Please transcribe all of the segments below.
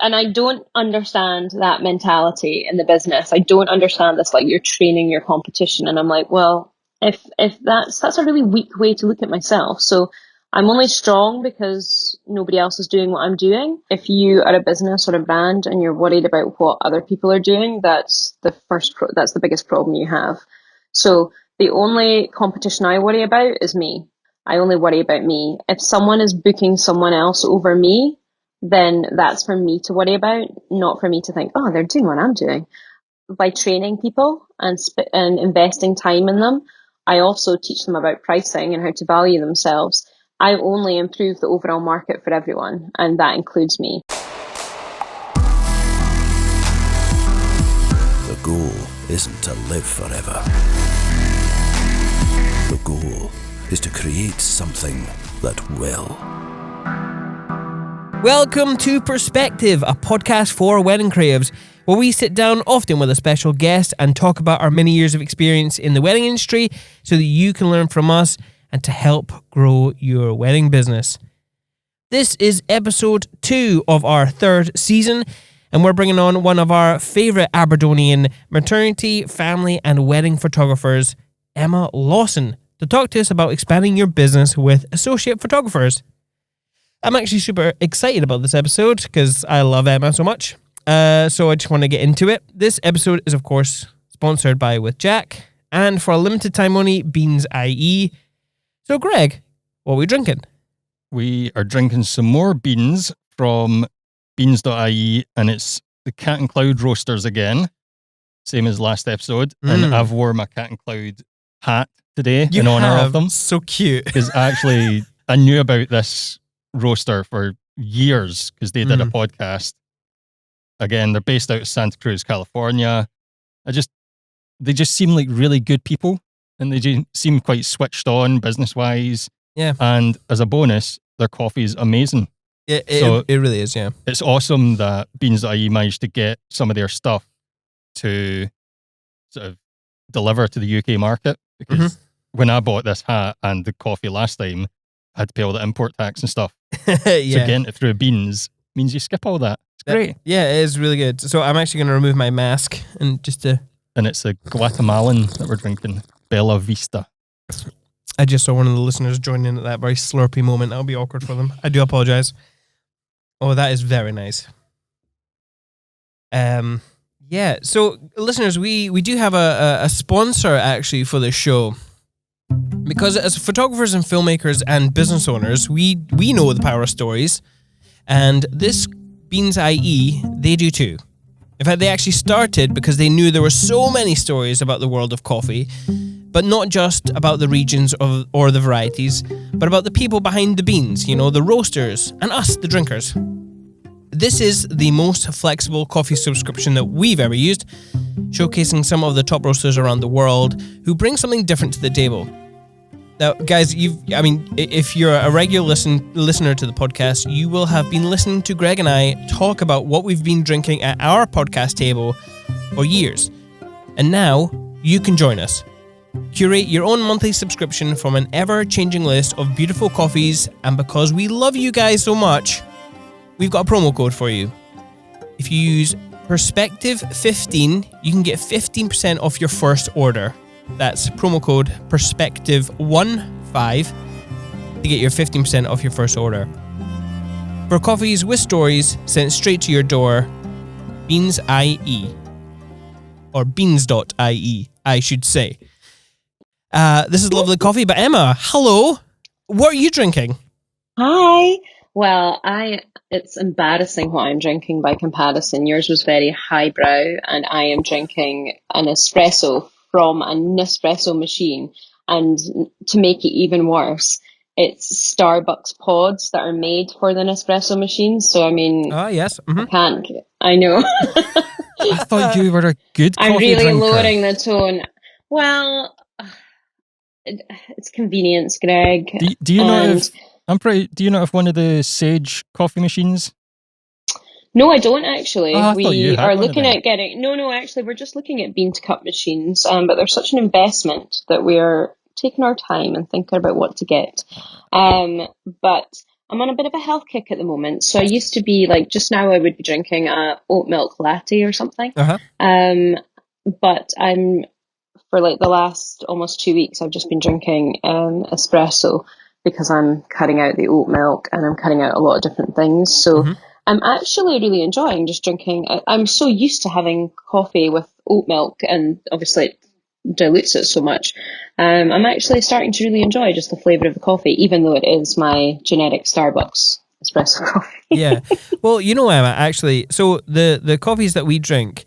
and I don't understand that mentality in the business. I don't understand this, like, you're training your competition. And I'm like, well, if that's a really weak way to look at myself. So I'm only strong because nobody else is doing what I'm doing. If you are a business or a brand and you're worried about what other people are doing, that's the biggest problem you have. So the only competition I worry about is me. I only worry about me. If someone is booking someone else over me, then that's for me to worry about, not for me to think, oh, they're doing what I'm doing. By training people and investing time in them, I also teach them about pricing and how to value themselves. I only improve the overall market for everyone, and that includes me. The goal isn't to live forever. The goal is to create something that will. Welcome to Perspective, a podcast for wedding creatives, where we sit down often with a special guest and talk about our many years of experience in the wedding industry so that you can learn from us and to help grow your wedding business. This is episode 2 of our 3rd season, and we're bringing on one of our favourite Aberdonian maternity, family and wedding photographers, Emma Lawson, to talk to us about expanding your business with associate photographers. I'm actually super excited about this episode because I love Emma so much. So I just want to get into it. This episode is, of course, sponsored by With Jack, and for a limited time only, Beans IE. So, Greg, what are we drinking? We are drinking some more beans from beans.ie, and it's the Cat and Cloud roasters again, same as last episode. And I've worn my Cat and Cloud hat today in honor of them. So cute. Because actually, I knew about this roaster for years because they did a podcast. Again, they're based out of Santa Cruz, California. They just seem like really good people, and they seem quite switched on business-wise. Yeah. And as a bonus, their coffee is amazing. It really is, yeah. It's awesome that Beans.ie managed to get some of their stuff to sort of deliver to the UK market, because when I bought this hat and the coffee last time, I had to pay all the import tax and stuff. Yeah. So getting it through Beans means you skip all that. It's great. Yeah, it is really good. So I'm actually going to remove my mask and just to... And it's a Guatemalan that we're drinking, Bella Vista. I just saw one of the listeners join in at that very slurpy moment. That'll be awkward for them. I do apologize. Oh, that is very nice. Yeah, so listeners, we do have a sponsor actually for this show. Because as photographers and filmmakers and business owners, we know the power of stories. And this Beans IE, they do too. In fact, they actually started because they knew there were so many stories about the world of coffee, but not just about the regions or the varieties, but about the people behind the beans, the roasters, and us, the drinkers. This is the most flexible coffee subscription that we've ever used, showcasing some of the top roasters around the world who bring something different to the table. Now, guys, if you're a regular listener to the podcast, you will have been listening to Greg and I talk about what we've been drinking at our podcast table for years. And now, you can join us. Curate your own monthly subscription from an ever-changing list of beautiful coffees, and because we love you guys so much, we've got a promo code for you. If you use Perspective15, you can get 15% off your first order. That's promo code Perspective15 to get your 15% off your first order. For coffees with stories sent straight to your door, Beans IE. Or Beans.ie, I should say. This is lovely coffee, but Emma, hello. What are you drinking? Hi. Well, it's embarrassing what I'm drinking by comparison. Yours was very highbrow, and I am drinking an espresso from a Nespresso machine. And to make it even worse, it's Starbucks pods that are made for the Nespresso machine. So, Yes. I know. I thought you were a good coffee I'm really drinker. lowering the tone. Well, it's convenience, Greg. Do you not have one of the Sage coffee machines? No, I don't actually. I thought you We had are one of looking them. at getting... No, actually, we're just looking at bean to cup machines, but they're such an investment that we're taking our time and thinking about what to get. But I'm on a bit of a health kick at the moment. So I used to be like, just now I would be drinking a oat milk latte or something. Uh-huh. But for like the last almost 2 weeks, I've just been drinking espresso because I'm cutting out the oat milk and I'm cutting out a lot of different things. So I'm actually really enjoying just drinking. I'm so used to having coffee with oat milk, and obviously it dilutes it so much. I'm actually starting to really enjoy just the flavour of the coffee, even though it is my generic Starbucks espresso coffee. Yeah. Well, you know, Emma, actually, so the coffees that we drink,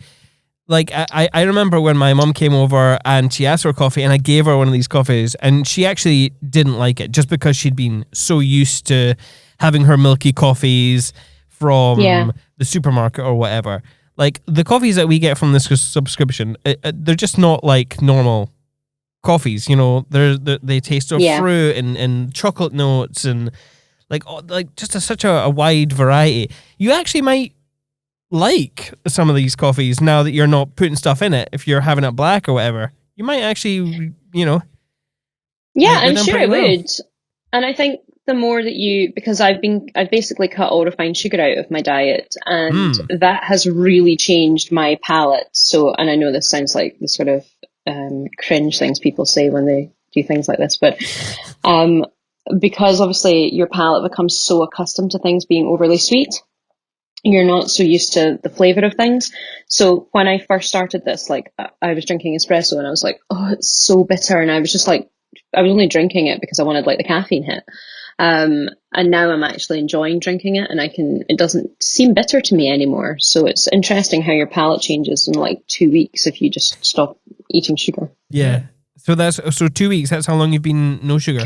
like I remember when my mum came over and she asked for coffee and I gave her one of these coffees and she actually didn't like it just because she'd been so used to having her milky coffees from the supermarket or whatever. Like the coffees that we get from this subscription, they're just not like normal coffees, you know. They taste of fruit and chocolate notes and like just such a wide variety. You actually might like some of these coffees now that you're not putting stuff in it. If you're having it black or whatever, you might actually, you know. Yeah, I'm sure it would. And I think the more that because I've basically cut all refined sugar out of my diet, and that has really changed my palate. So, and I know this sounds like the sort of cringe things people say when they do things like this, but because obviously your palate becomes so accustomed to things being overly sweet, you're not so used to the flavor of things. So when I first started this, like I was drinking espresso and I was like, oh, it's so bitter. And I was just like, I was only drinking it because I wanted like the caffeine hit. And now I'm actually enjoying drinking it, and it doesn't seem bitter to me anymore. So it's interesting how your palate changes in like 2 weeks if you just stop eating sugar. Yeah. So 2 weeks, that's how long you've been no sugar?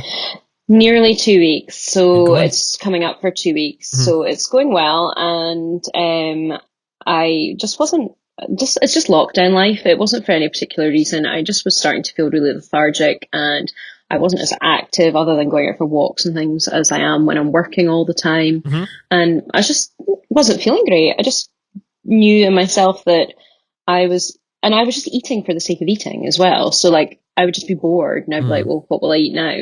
Nearly 2 weeks. So it's coming up for 2 weeks. So it's going well. And I just it's just lockdown life. It wasn't for any particular reason. I just was starting to feel really lethargic, and I wasn't as active other than going out for walks and things as I am when I'm working all the time. And I just wasn't feeling great. I just knew in myself that I was just eating for the sake of eating as well. So like I would just be bored and I'd be like, well, what will I eat now?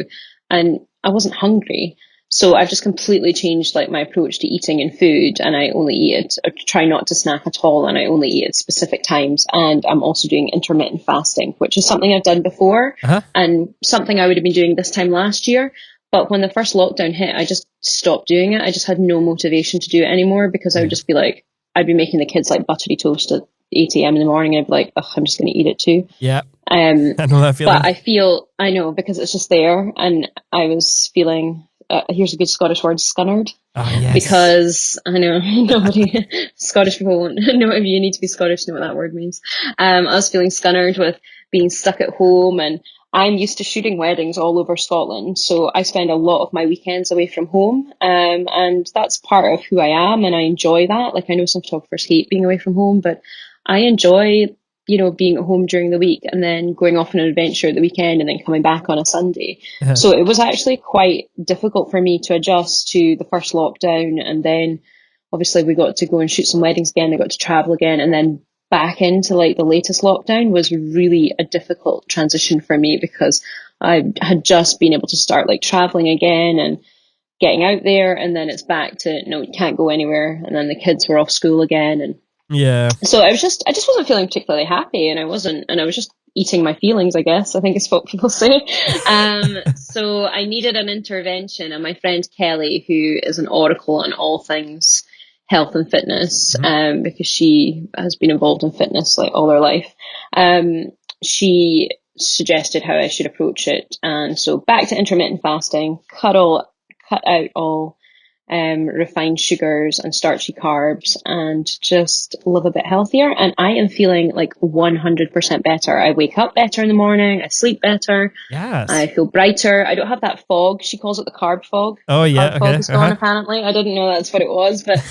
And I wasn't hungry. So I've just completely changed like my approach to eating and food, and I only eat it, or try not to snack at all, and I only eat at specific times. And I'm also doing intermittent fasting, which is something I've done before and something I would have been doing this time last year. But when the first lockdown hit, I just stopped doing it. I just had no motivation to do it anymore, because I would just be like, I'd be making the kids like buttery toast at 8 a.m. in the morning. I'd be like, ugh, I'm just going to eat it too. Yeah. I know that feeling. But I know, because it's just there. And I was feeling, here's a good Scottish word, scunnered. Oh, yes. Because I know nobody, Scottish people won't know. If you need to be Scottish to know what that word means. I was feeling scunnered with being stuck at home, and I'm used to shooting weddings all over Scotland. So I spend a lot of my weekends away from home. And that's part of who I am. And I enjoy that. Like, I know some photographers hate being away from home, but I enjoy, you know, being at home during the week and then going off on an adventure at the weekend and then coming back on a Sunday. So it was actually quite difficult for me to adjust to the first lockdown. And then obviously we got to go and shoot some weddings again. I got to travel again, and then back into like the latest lockdown was really a difficult transition for me, because I had just been able to start like traveling again and getting out there, and then it's back to no, you can't go anywhere, and then the kids were off school again, and so I just wasn't feeling particularly happy, and I was just eating my feelings, I guess. I think it's what people say. So I needed an intervention, and my friend Kelly, who is an oracle on all things health and fitness, because she has been involved in fitness like all her life, she suggested how I should approach it. And so back to intermittent fasting, cut out all refined sugars and starchy carbs, and just live a bit healthier. And I am feeling like 100% better. I wake up better in the morning. I sleep better. Yes. I feel brighter. I don't have that fog. She calls it the carb fog. Oh, yeah. Carb fog is gone, apparently. I didn't know that's what it was, but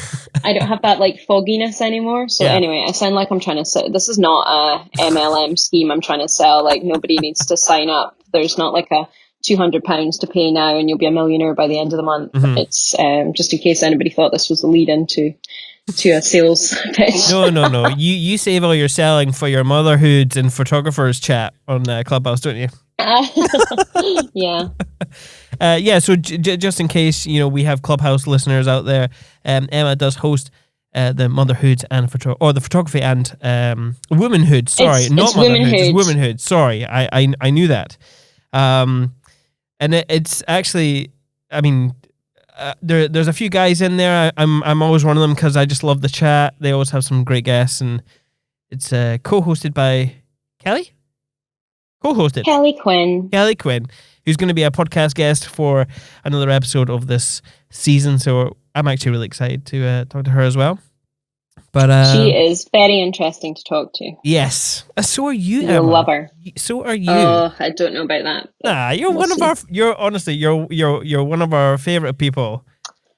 I don't have that like fogginess anymore. So anyway, I sound like I'm trying to sell. This is not a MLM scheme I'm trying to sell. Like, nobody needs to sign up. There's not like a £200 to pay now and you'll be a millionaire by the end of the month. It's just in case anybody thought this was a lead into a sales pitch. No. You save all your selling for your motherhood and photographers chat on Clubhouse, don't you? Yeah. So just in case, we have Clubhouse listeners out there, Emma does host the motherhood and the photography and womanhood. Sorry, not it's motherhood, just womanhood. womanhood. Sorry, I knew that. And it's actually, I mean, there's a few guys in there. I'm always one of them because I just love the chat. They always have some great guests, and it's co-hosted by Kelly. Co-hosted Kelly Quinn, who's going to be a podcast guest for another episode of this season. So I'm actually really excited to talk to her as well. But she is very interesting to talk to. Yes, so are you, Emma. You'll love her. So are you. Oh, I don't know about that. Nah, you're one of our. You're honestly, you're one of our favorite people.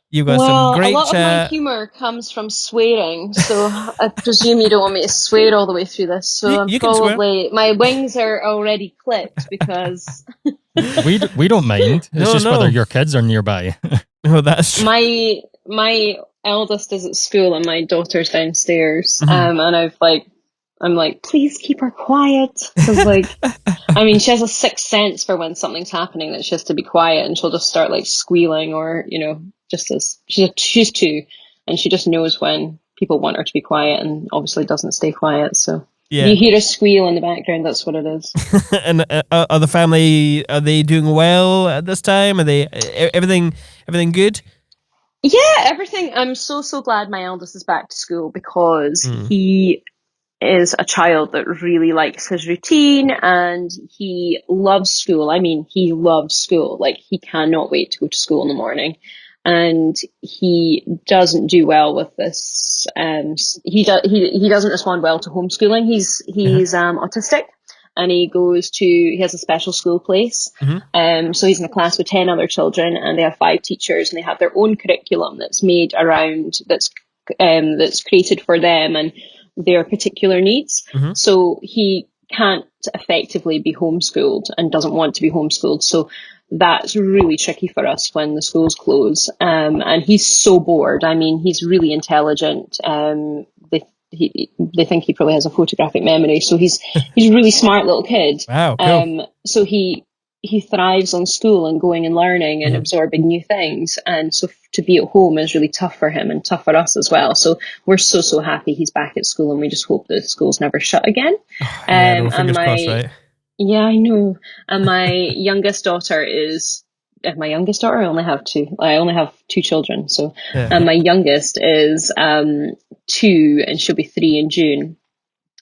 You've got some great a lot chat. of my humor comes from swearing, so I presume you don't want me to swear all the way through this. So You can swear. My wings are already clipped because we don't mind. It's just whether your kids are nearby. Oh, that's true. My eldest is at school and my daughter's downstairs, and I'm like, please keep her quiet, because she has a sixth sense for when something's happening that she has to be quiet, and she'll just start like squealing, or just as she's 2, and she just knows when people want her to be quiet, and obviously doesn't stay quiet. So if you hear a squeal in the background, that's what it is. And are the family, are they doing well at this time? Are they everything good? Yeah, everything. I'm so glad my eldest is back to school, because he is a child that really likes his routine, and he loves school. I mean, he loves school. Like, he cannot wait to go to school in the morning. And he doesn't do well with this. He doesn't respond well to homeschooling. He's autistic, and he has a special school place. So he's in a class with 10 other children, and they have 5 teachers, and they have their own curriculum that's made around, that's created for them and their particular needs. So he can't effectively be homeschooled and doesn't want to be homeschooled. So that's really tricky for us when the schools close. And he's so bored. I mean, he's really intelligent. They think he probably has a photographic memory. So he's a really smart little kid. Wow, cool. So he thrives on school and going and learning and absorbing new things. And so to be at home is really tough for him and tough for us as well. So we're so happy he's back at school, and we just hope that school's never shut again. Fingers crossed, right? Yeah, I know. And my youngest daughter is... My youngest daughter, I only have 2. I only have 2 children. So, and my youngest is 2, and she'll be 3 in June.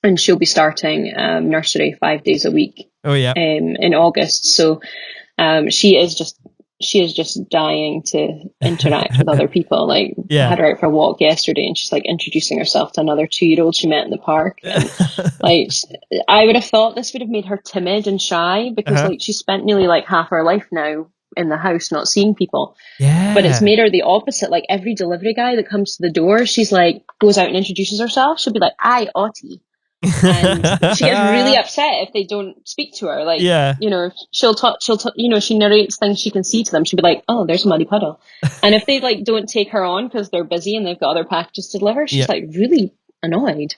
And she'll be starting nursery 5 days a week. Oh, yeah. In August. So she is just dying to interact with other people. Like, I had her out for a walk yesterday, and she's like introducing herself to another 2-year-old she met in the park. And I would have thought this would have made her timid and shy, because she spent nearly like half her life now in the house not seeing people. But it's made her the opposite. Like, every delivery guy that comes to the door, she's like, goes out and introduces herself. She'll be like, "I Ottie." And she gets really upset if they don't speak to her. Like, she'll talk, she narrates things she can see to them. She'll be like, "Oh, there's a muddy puddle." And if they don't take her on because they're busy and they've got other packages to deliver, she's like really annoyed.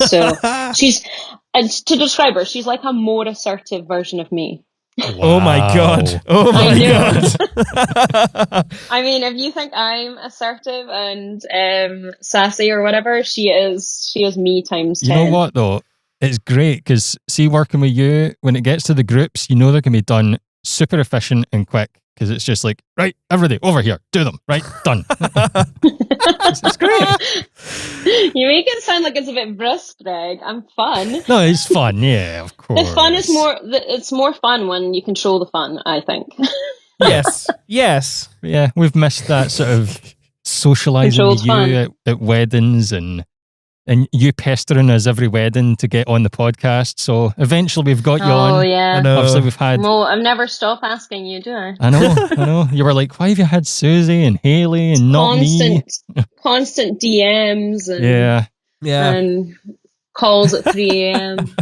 So and to describe her, she's like a more assertive version of me. Wow. Oh my god! Oh my god! I mean, if you think I'm assertive and sassy or whatever, she is me times 10. You know what though? It's great, because see, working with you, when it gets to the groups, they're going to be done super efficient and quick, because it's just like, right, everybody over here, do them, right, done. It's great. You make it sound like it's a bit brusque, Greg. I'm fun. No, it's fun, yeah, of course. The fun is it's more fun when you control the fun, I think. Yes. Yeah, we've missed that sort of socialising with you at weddings, and you pestering us every wedding to get on the podcast. So eventually we've got you on. Oh, yeah. Obviously we've had... Well, I've never stopped asking you, do I? I know. You were like, why have you had Susie and Haley and not me? Constant DMs and, and calls at 3 a.m.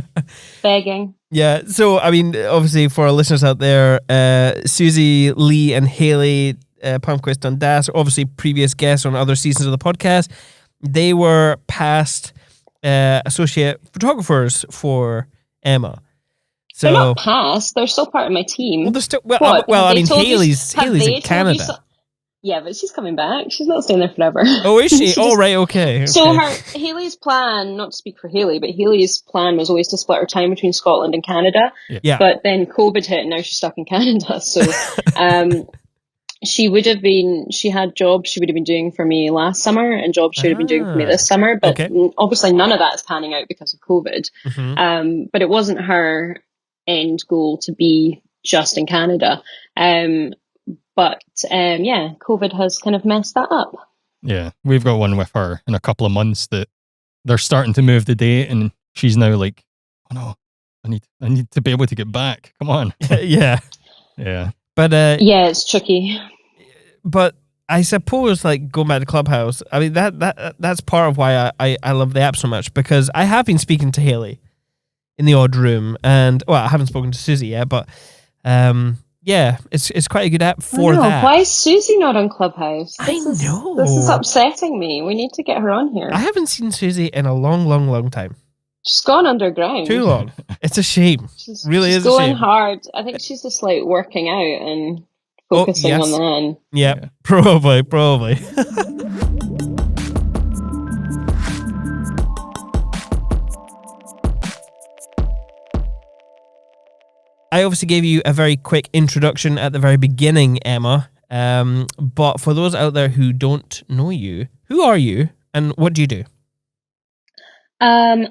begging. Yeah, so, I mean, obviously for our listeners out there, Susie, Lee and Haley Palmquist Dundas are obviously previous guests on other seasons of the podcast. They were past associate photographers for Emma. They're So, not past. They're still part of my team. well, they're still, well, What? well, Have I they mean, told you? Haley's Have in they told you? Canada. Yeah, but she's coming back. She's not staying there forever. Oh, is she? She Oh, just right, okay. So Haley's plan, not to speak for Haley, but Haley's plan was always to split her time between Scotland and Canada. Yeah. But then COVID hit and now she's stuck in Canada. So she had jobs she would have been doing for me last summer and jobs she would have been doing for me this summer. But Okay. obviously none of that is panning out because of COVID. But it wasn't her end goal to be just in Canada. But COVID has kind of messed that up. Yeah, we've got one with her in a couple of months that they're starting to move the date, and she's now like, "Oh no, I need to be able to get back. Come on." Yeah. Yeah. But yeah, it's tricky. But I suppose, like, going back to Clubhouse, I mean, that's part of why I love the app so much, because I have been speaking to Haley in the odd room, and well, I haven't spoken to Susie yet, but yeah, it's quite a good app for that. Why is Susie not on Clubhouse? This is upsetting me. We need to get her on here. I haven't seen Susie in a long time. She's gone underground. Too long. It's a shame. She's going hard. I think she's just like working out and focusing on that. Yep. Probably. I obviously gave you a very quick introduction at the very beginning, Emma. But for those out there who don't know you, who are you and what do you do? I'm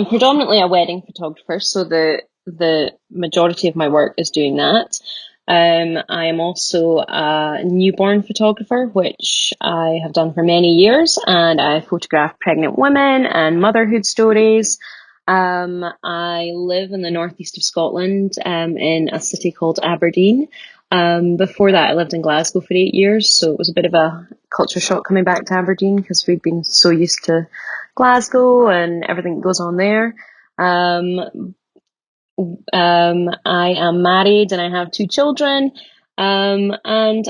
predominantly a wedding photographer, so the majority of my work is doing that. I am also a newborn photographer, which I have done for many years, and I photograph pregnant women and motherhood stories. I live in the northeast of Scotland, in a city called Aberdeen. Before that, I lived in Glasgow for 8 years, so it was a bit of a culture shock coming back to Aberdeen because we've been so used to Glasgow and everything that goes on there. I am married and I have 2 children. And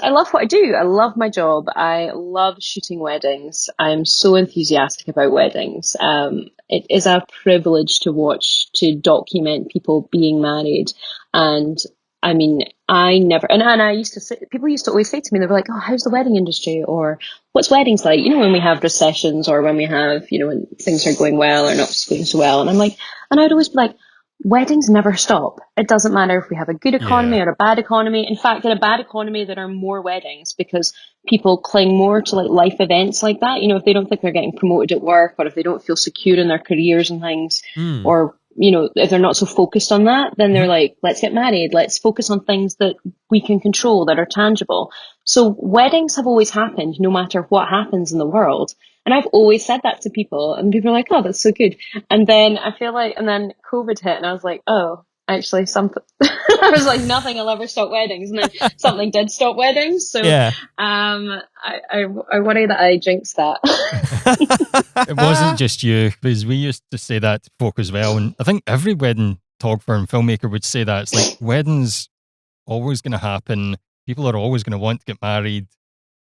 I love what I do. I love my job. I love shooting weddings. I'm so enthusiastic about weddings. It is a privilege to watch, to document people being married. And I mean, I never, and I used to say, people used to always say to me, they were like, oh, how's the wedding industry? Or what's weddings like? You know, when we have recessions or when we have, you know, when things are going well or not going so well. And I'm like, and I'd always be like, weddings never stop. It doesn't matter if we have a good economy or a bad economy. In fact, in a bad economy, there are more weddings because people cling more to like life events like that. You know, if they don't think they're getting promoted at work or if they don't feel secure in their careers and things, or, you know, if they're not so focused on that, then they're like, let's get married. Let's focus on things that we can control, that are tangible. So weddings have always happened no matter what happens in the world. And I've always said that to people and people are like, oh, that's so good. And then I feel like, and then COVID hit and I was like, oh, actually something, I was like, nothing will ever stop weddings. And then something did stop weddings. So, I worry that I jinxed that. It wasn't just you, because we used to say that to folk as well. And I think every wedding photographer and filmmaker would say that. It's like, weddings always going to happen. People are always going to want to get married.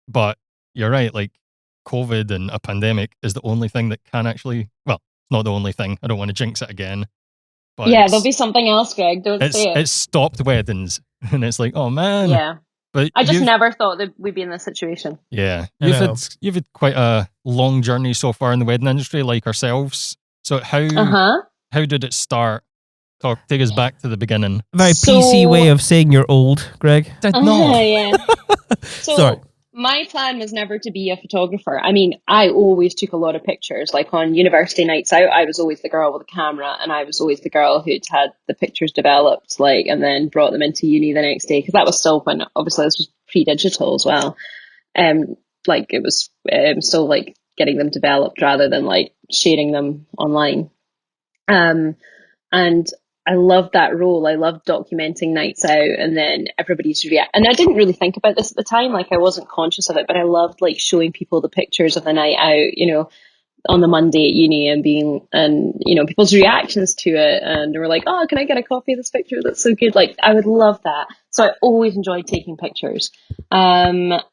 But you're right, like, COVID and a pandemic is the only thing that can actually, well, not the only thing. I don't want to jinx it again. But yeah, there'll be something else, Greg. Don't say it. It's stopped weddings. And it's like, oh man. Yeah. But I just never thought that we'd be in this situation. Yeah. You've had quite a long journey so far in the wedding industry, like ourselves. So how did it start? Take us back to the beginning. Very PC way of saying you're old, Greg. Did not. Yeah. So sorry. My plan was never to be a photographer. I mean, I always took a lot of pictures. Like on university nights out, I was always the girl with the camera, and I was always the girl who'd had the pictures developed, like, and then brought them into uni the next day. Because that was still when, obviously, this was pre-digital as well. Like it was still like getting them developed rather than like sharing them online. And I loved that role. I loved documenting nights out and then everybody's react. And I didn't really think about this at the time. Like I wasn't conscious of it, but I loved like showing people the pictures of the night out, you know, on the Monday at uni and you know, people's reactions to it. And they were like, oh, can I get a copy of this picture? That's so good. Like I would love that. So I always enjoyed taking pictures. But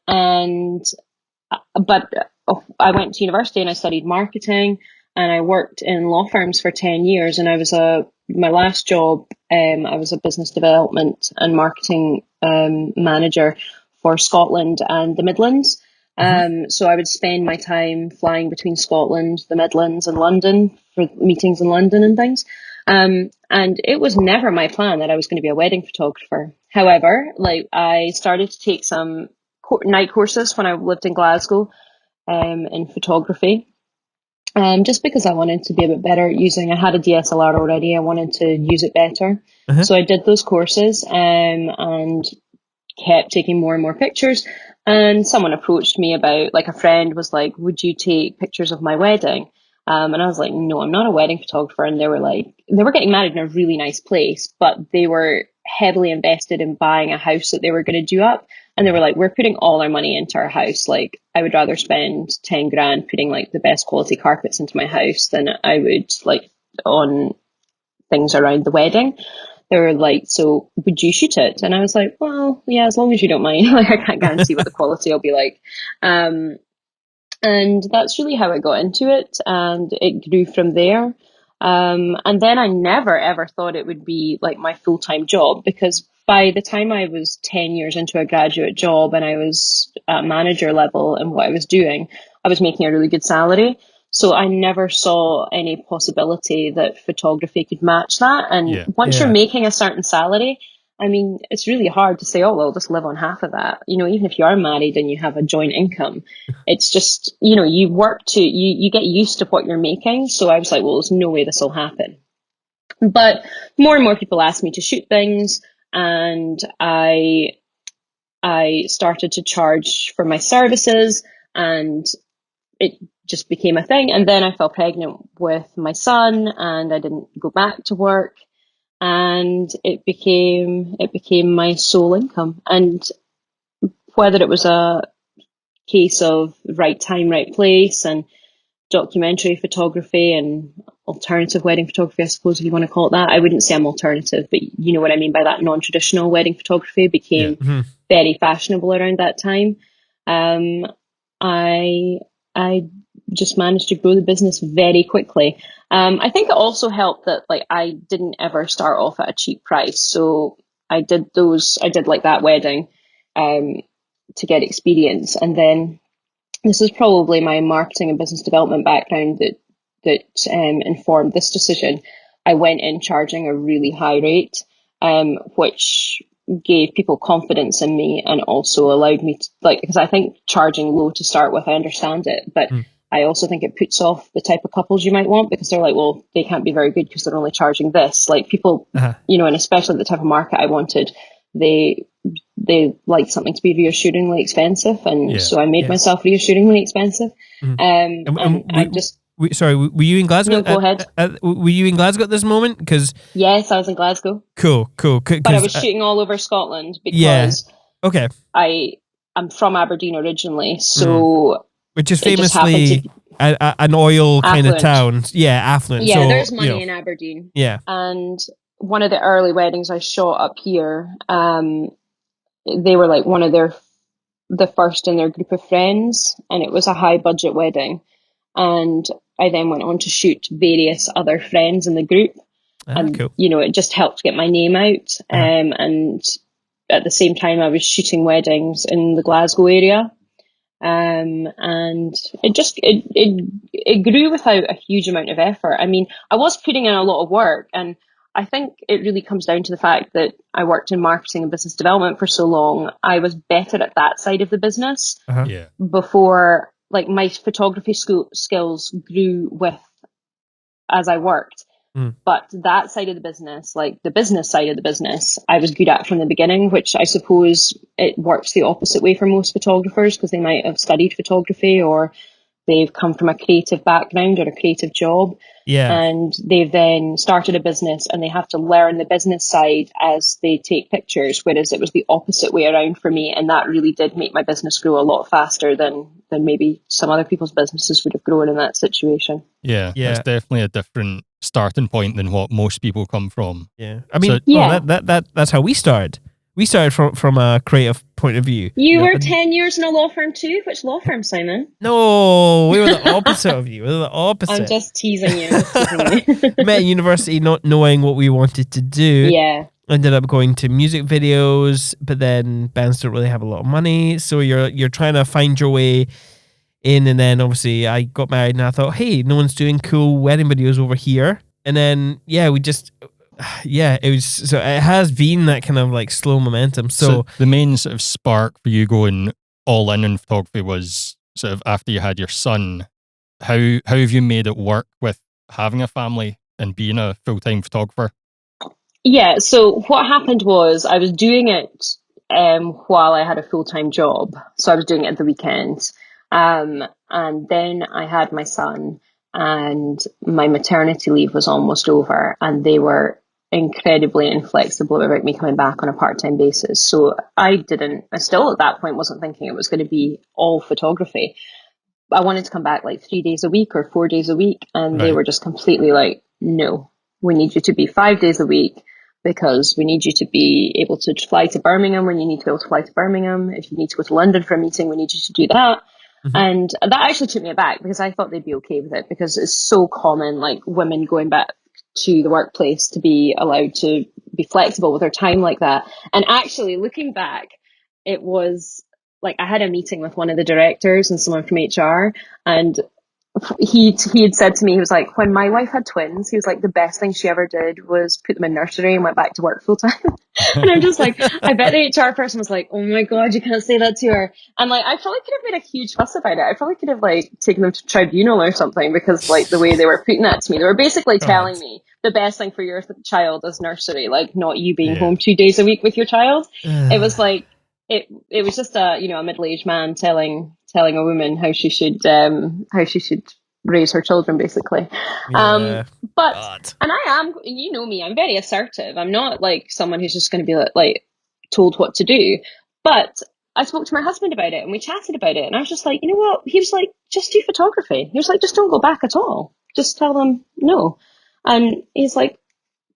I went to university and I studied marketing. and I worked in law firms for 10 years. And I was my last job, I was a business development and marketing manager for Scotland and the Midlands. So I would spend my time flying between Scotland, the Midlands, and London for meetings in London and things. And it was never my plan that I was going to be a wedding photographer. However, like, I started to take some night courses when I lived in Glasgow, in photography. Just because I wanted to be a bit better at using, I had a DSLR already. I wanted to use it better. So I did those courses, and kept taking more and more pictures. And someone approached me about, like, a friend was like, would you take pictures of my wedding? And I was like, no, I'm not a wedding photographer. And they were like, they were getting married in a really nice place, but they were heavily invested in buying a house that they were going to do up. And they were like, we're putting all our money into our house. Like, I would rather spend 10 grand putting like the best quality carpets into my house than I would like on things around the wedding. They were like, so would you shoot it? And I was like, well, yeah, as long as you don't mind. Like, I can't guarantee what the quality will be like. And that's really how I got into it, and it grew from there. And then I never ever thought it would be like my full-time job, because by the time I was 10 years into a graduate job and I was at manager level in what I was doing, I was making a really good salary. So I never saw any possibility that photography could match that. And once you're making a certain salary, I mean, it's really hard to say, oh, well, just live on half of that. You know, even if you are married and you have a joint income, it's just, you know, you work to, you get used to what you're making. So I was like, well, there's no way this will happen. But more and more people asked me to shoot things, and I started to charge for my services, and it just became a thing. And then I fell pregnant with my son, and I didn't go back to work. And it became my sole income. And whether it was a case of right time, right place, and documentary photography and alternative wedding photography, I suppose, if you want to call it that. I wouldn't say I'm alternative, but you know what I mean by that. Non-traditional wedding photography became very fashionable around that time. I just managed to grow the business very quickly. I think it also helped that, like, I didn't ever start off at a cheap price. So I did like that wedding to get experience. And then this is probably my marketing and business development background that informed this decision. I went in charging a really high rate, which gave people confidence in me, and also allowed me to, like, because I think charging low to start with, I understand it, but I also think it puts off the type of couples you might want, because they're like, well, they can't be very good because they're only charging this. Like, people, you know, and especially the type of market I wanted, they like something to be reassuringly expensive, and so I made myself reassuringly expensive. Sorry, were you in Glasgow? No, go ahead. Were you in Glasgow at this moment? Because yes, I was in Glasgow. Cool. But I was shooting all over Scotland because I'm from Aberdeen originally, so which is famously an oil kind of town. Yeah, affluent. Yeah, so, there's money in Aberdeen. Yeah, and one of the early weddings I shot up here, they were like one of the first in their group of friends, and it was a high budget wedding. And I then went on to shoot various other friends in the group. Cool. You know, it just helped get my name out. And at the same time, I was shooting weddings in the Glasgow area. And it grew without a huge amount of effort. I mean, I was putting in a lot of work, and I think it really comes down to the fact that I worked in marketing and business development for so long. I was better at that side of the business before, like, my photography skills grew with as I worked. But that side of the business, like the business side of the business, I was good at from the beginning, which I suppose it works the opposite way for most photographers, because they might have studied photography, or they've come from a creative background or a creative job. And they've then started a business, and they have to learn the business side as they take pictures, whereas it was the opposite way around for me. And that really did make my business grow a lot faster than maybe some other people's businesses would have grown in that situation. Yeah. It's definitely a different starting point than what most people come from. I mean, that's how we started. we started from a creative point of view. You were and- 10 years in a law firm too? Which law firm, Simon? No, we were the opposite of you. We were the opposite. I'm just teasing you. Just teasing you. Met at university not knowing what we wanted to do. Yeah. Ended up going to music videos, but then bands don't really have a lot of money, so you're trying to find your way in. And then obviously I got married, and I thought, hey, no one's doing cool wedding videos over here. And then it was, so it has been that kind of like slow momentum. So the main sort of spark for you going all in on photography was sort of after you had your son. How have you made it work with having a family and being a full-time photographer? Yeah, so what happened was I was doing it while I had a full-time job. So I was doing it at the weekends. And then I had my son, and my maternity leave was almost over, and they were incredibly inflexible about me coming back on a part-time basis. So I still at that point wasn't thinking it was going to be all photography. I wanted to come back like 3 days a week or 4 days a week, and they Right. were just completely like, no, we need you to be 5 days a week, because we need you to be able to fly to Birmingham when you need to be able to fly to Birmingham. If you need to go to London for a meeting, we need you to do that. Mhm. And that actually took me aback, because I thought they'd be okay with it, because it's so common, like women going back to the workplace to be allowed to be flexible with their time like that. And actually looking back, it was like I had a meeting with one of the directors and someone from HR, and he had said to me, he was like, when my wife had twins, he was like, the best thing she ever did was put them in nursery and went back to work full time. And I'm just like, I bet the HR person was like, oh my God, you can't say that to her. And like, I probably could have made a huge fuss about it. I probably could have like taken them to tribunal or something, because like the way they were putting that to me, they were basically telling me the best thing for your child is nursery, like not you being home 2 days a week with your child. It was like, it was just a middle-aged man telling a woman how she should raise her children, basically. Yeah. But God. and I am, you know me, I'm very assertive. I'm not like someone who's just going to be like told what to do. But I spoke to my husband about it, and we chatted about it, and I was just like, you know what? He was like, just do photography. He was like, just don't go back at all. Just tell them no. And he's like,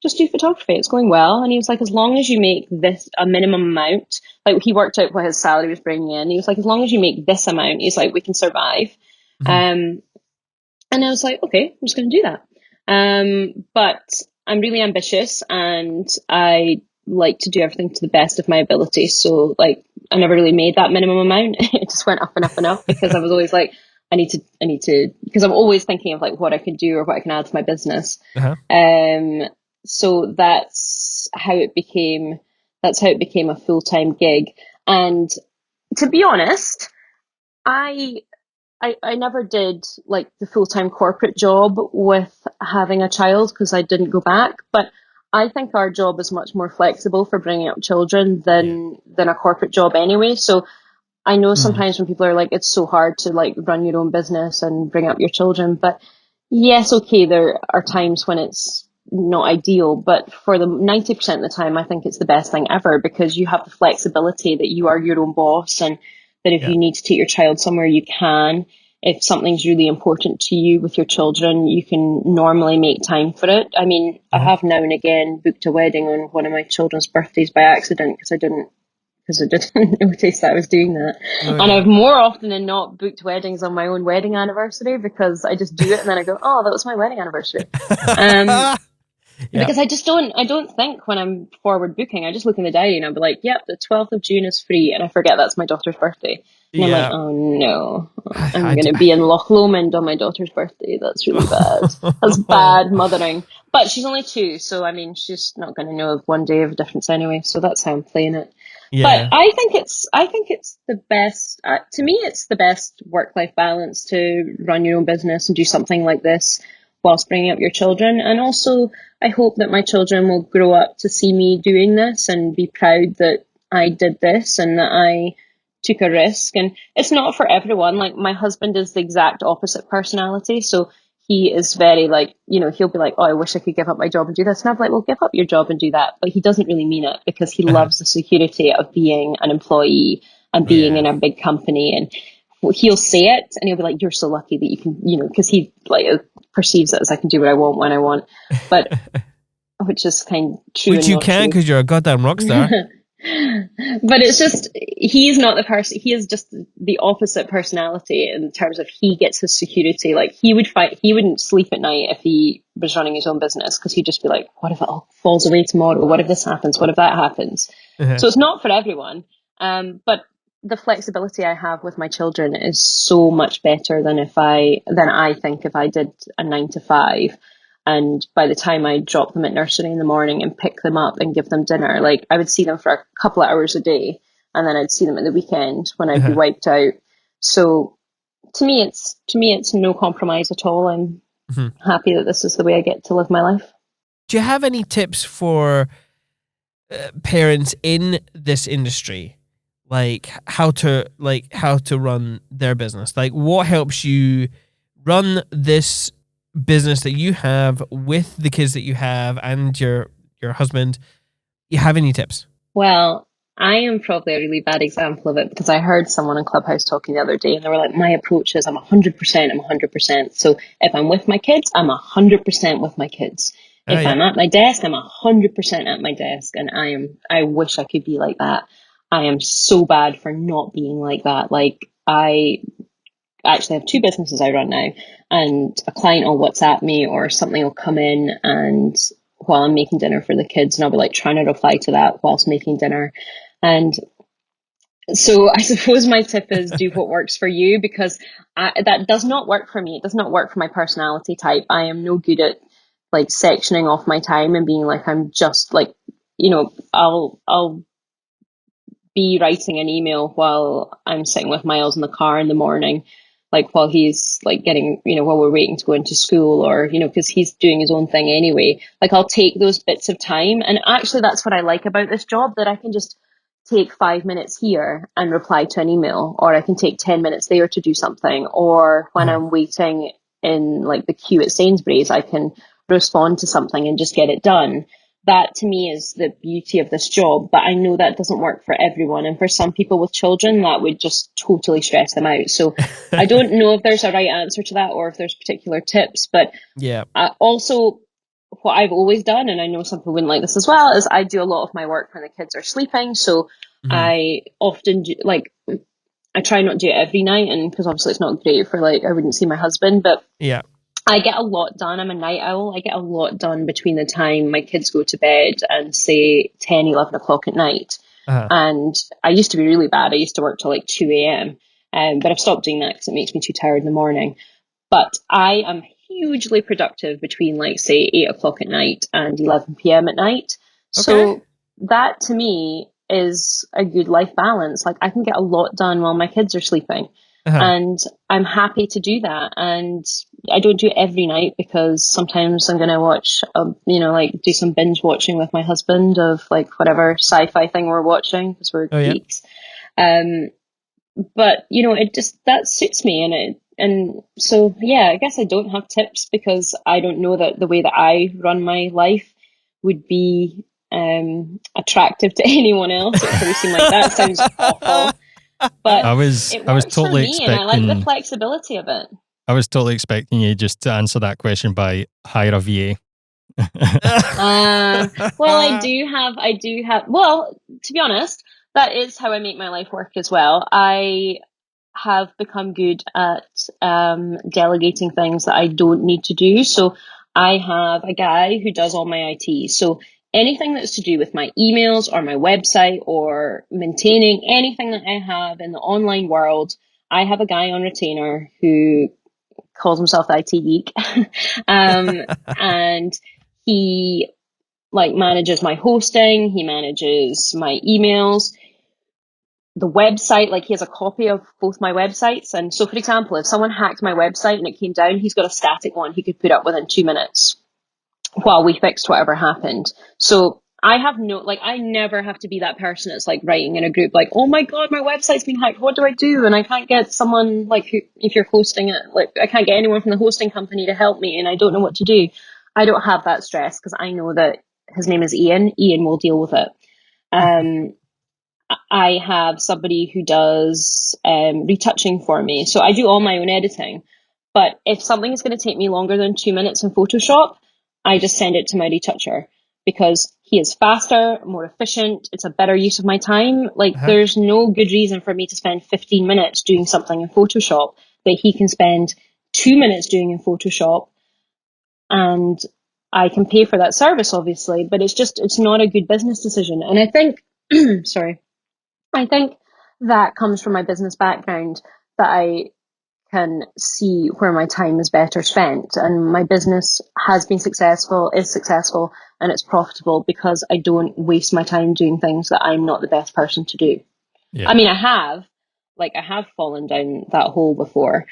just do photography. It's going well. And he was like, as long as you make this a minimum amount, like he worked out what his salary was bringing in. He was like, as long as you make this amount, he's like, we can survive. And I was like, okay, I'm just going to do that. But I'm really ambitious, and I like to do everything to the best of my ability. So like, I never really made that minimum amount. It just went up and up and up, because I was always like, I need to, because I'm always thinking of like what I could do or what I can add to my business. Uh-huh. So that's how it became a full-time gig. And to be honest, I never did like the full-time corporate job with having a child, because I didn't go back. But I think our job is much more flexible for bringing up children than a corporate job anyway. So I know sometimes when people are like, it's so hard to like run your own business and bring up your children, but yes, okay, there are times when it's not ideal, but for the 90% of the time, I think it's the best thing ever, because you have the flexibility that you are your own boss, and that if you need to take your child somewhere, you can. If something's really important to you with your children, you can normally make time for it. I mean, I have now and again booked a wedding on one of my children's birthdays by accident, because I didn't notice that I was doing that. And I've more often than not booked weddings on my own wedding anniversary, because I just do it and then I go, oh, that was my wedding anniversary. Because I don't think when I'm forward booking, I just look in the diary and I'll be like, yep, the 12th of June is free, and I forget that's my daughter's birthday. And I'm like, oh no, I'm going to be in Loch Lomond on my daughter's birthday. That's really bad. That's bad mothering. But she's only 2, so I mean, she's not going to know of 1 day of difference anyway. So that's how I'm playing it. Yeah. But I think it's the best. To me, it's the best work-life balance to run your own business and do something like this whilst bringing up your children. And also, I hope that my children will grow up to see me doing this and be proud that I did this and that I took a risk. And it's not for everyone. Like, my husband is the exact opposite personality. So he is very like, he'll be like, oh, I wish I could give up my job and do this. And I'm like, well, give up your job and do that. But he doesn't really mean it, because he loves the security of being an employee and being in a big company. And he'll say it and he'll be like, you're so lucky that you can, because he like perceives it as I can do what I want when I want. But which is kind of true. Which you can, because you're a goddamn rock star. But it's just, he's not the person, he is just the opposite personality in terms of he gets his security. Like he wouldn't sleep at night if he was running his own business, because he'd just be like, what if it all falls away tomorrow? What if this happens? What if that happens? Uh-huh. So it's not for everyone. But the flexibility I have with my children is so much better than I think if I did a 9 to 5. And by the time I drop them at nursery in the morning and pick them up and give them dinner, like I would see them for a couple of hours a day, and then I'd see them at the weekend when I'd be Uh-huh. wiped out. So to me it's no compromise at all. I'm Mhm. happy that this is the way I get to live my life. Do you have any tips for parents in this industry, like how to run their business? Like, what helps you run this business that you have with the kids that you have and your husband? You have any tips? Well, I am probably a really bad example of it, because I heard someone in Clubhouse talking the other day, and they were like, my approach is I'm 100%, I'm 100%. So if I'm with my kids, I'm 100% with my kids. If Yeah. I'm at my desk, I'm 100% at my desk. And I wish I could be like that. I am so bad for not being like that. Like, I actually have 2 businesses I run now, and a client will WhatsApp me or something will come in, and while I'm making dinner for the kids, and I'll be like trying to reply to that whilst making dinner. And so I suppose my tip is do what works for you, because that does not work for me. It does not work for my personality type. I am no good at like sectioning off my time and being like, I'm just like, I'll be writing an email while I'm sitting with Miles in the car in the morning, like while he's like while we're waiting to go into school, or, because he's doing his own thing anyway. Like, I'll take those bits of time. And actually, that's what I like about this job, that I can just take 5 minutes here and reply to an email, or I can take 10 minutes there to do something. Or when Uh-huh. I'm waiting in like the queue at Sainsbury's, I can respond to something and just get it done. That to me is the beauty of this job. But I know that doesn't work for everyone. And for some people with children, that would just totally stress them out. So I don't know if there's a right answer to that, or if there's particular tips. But Yeah. also, what I've always done, and I know some people wouldn't like this as well, is I do a lot of my work when the kids are sleeping. So Mhm. I often do, like, I try not to do it every night, and because obviously it's not great for, like, I wouldn't see my husband, but Yeah. I get a lot done. I'm a night owl. I get a lot done between the time my kids go to bed and say 10, 11 o'clock at night. Uh-huh. And I used to be really bad. I used to work till like 2 a.m. But I've stopped doing that because it makes me too tired in the morning. But I am hugely productive between, like, say 8 o'clock at night and 11 p.m. at night. Okay. So that to me is a good life balance. Like, I can get a lot done while my kids are sleeping. Uh-huh. And I'm happy to do that. And I don't do it every night, because sometimes I'm going to watch, like do some binge watching with my husband of like whatever sci-fi thing we're watching, because we're Oh yeah. geeks. Um, but it just, that suits me. And so, yeah, I guess I don't have tips, because I don't know that the way that I run my life would be attractive to anyone else. It would probably seem like that sounds awful, but I was it I was works for totally me, and I like the expecting flexibility of it. I was totally expecting you just to answer that question by hire a VA. Well, well, to be honest, that is how I make my life work as well. I have become good at delegating things that I don't need to do. So I have a guy who does all my IT. So anything that's to do with my emails or my website or maintaining anything that I have in the online world, I have a guy on retainer who calls himself the IT geek. And he like manages my hosting, he manages my emails, the website. Like, he has a copy of both my websites. And so, for example, if someone hacked my website and it came down, he's got a static one he could put up within 2 minutes while we fixed whatever happened. So I have I never have to be that person that's like writing in a group like, oh my God, my website's been hacked, what do I do? And I can't get someone like who, if you're hosting it, like I can't get anyone from the hosting company to help me and I don't know what to do. I don't have that stress, because I know that his name is Ian. Ian will deal with it. Um, I have somebody who does retouching for me. So I do all my own editing. But if something is going to take me longer than 2 minutes in Photoshop, I just send it to my retoucher. because he is faster, more efficient. It's a better use of my time. Like, there's no good reason for me to spend 15 minutes doing something in Photoshop that he can spend 2 minutes doing in Photoshop, and I can pay for that service, obviously, but it's not a good business decision. And I think, I think that comes from my business background, that I can see where my time is better spent. And my business has been successful, is successful, and it's profitable because I don't waste my time doing things that I'm not the best person to do. Yeah. I mean, I have fallen down that hole before.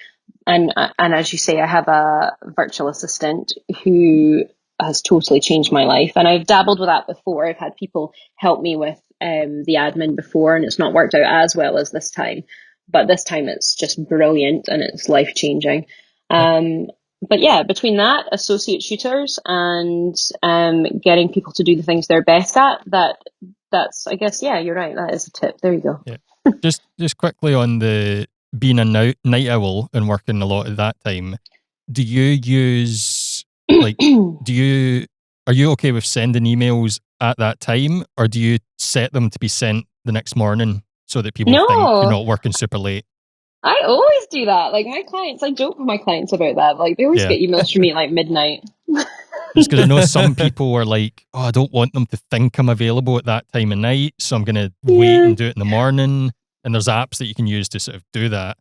And as you say, I have a virtual assistant who has totally changed my life. And I've dabbled with that before. I've had people help me with the admin before, and it's not worked out as well as this time. But this time it's just brilliant and it's life changing. But yeah, between that, associate shooters, and getting people to do the things they're best at, that's, I guess, yeah, you're right. That is a tip. There you go. Yeah. Just quickly on the being a night owl and working a lot at that time, do you use, like, are you okay with sending emails at that time, or do you set them to be sent the next morning so that people think you're not working super late? I always do that. Like, my clients, I joke with my clients about that. Like, they always get emails from me at like midnight. Just because I know some people are like, oh, I don't want them to think I'm available at that time of night, so I'm going to wait and do it in the morning. And there's apps that you can use to sort of do that.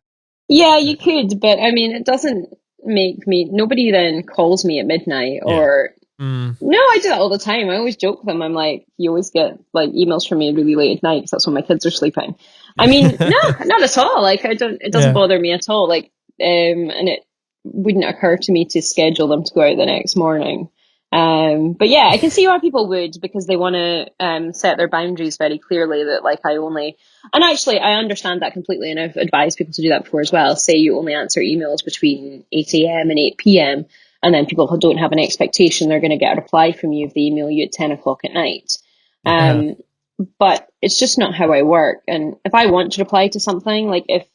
Yeah, you could, but I mean, it doesn't make me, nobody then calls me at midnight or, no, I do that all the time. I always joke with them. I'm like, you always get like emails from me really late at night because that's when my kids are sleeping. I mean, no, not at all. Like, it doesn't bother me at all. Like, and it wouldn't occur to me to schedule them to go out the next morning. But yeah, I can see why people would, because they want to set their boundaries very clearly, that like and actually I understand that completely, and I've advised people to do that before as well. Say you only answer emails between 8 a.m. and 8 p.m. and then people don't have an expectation they're going to get a reply from you if they email you at 10 o'clock at night. But it's just not how I work. And if I want to reply to something, like if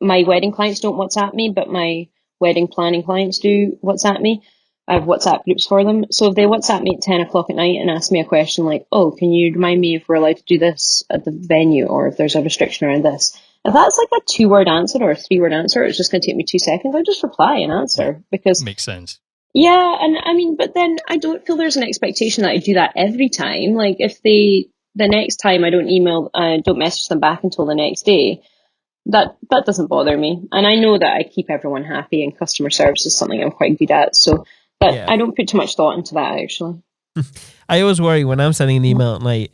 my wedding clients don't WhatsApp me, but my wedding planning clients do WhatsApp me, I have WhatsApp groups for them. So if they WhatsApp me at 10 o'clock at night and ask me a question like, oh, can you remind me if we're allowed to do this at the venue, or if there's a restriction around this? If that's like a 2-word answer or a 3-word answer, it's just going to take me 2 seconds. I just reply and answer, because makes sense. Yeah, and I mean, but then I don't feel there's an expectation that I do that every time. Like, if the next time I don't message them back until the next day, that doesn't bother me. And I know that I keep everyone happy, and customer service is something I'm quite good at. So, but I don't put too much thought into that, actually. I always worry when I'm sending an email at night,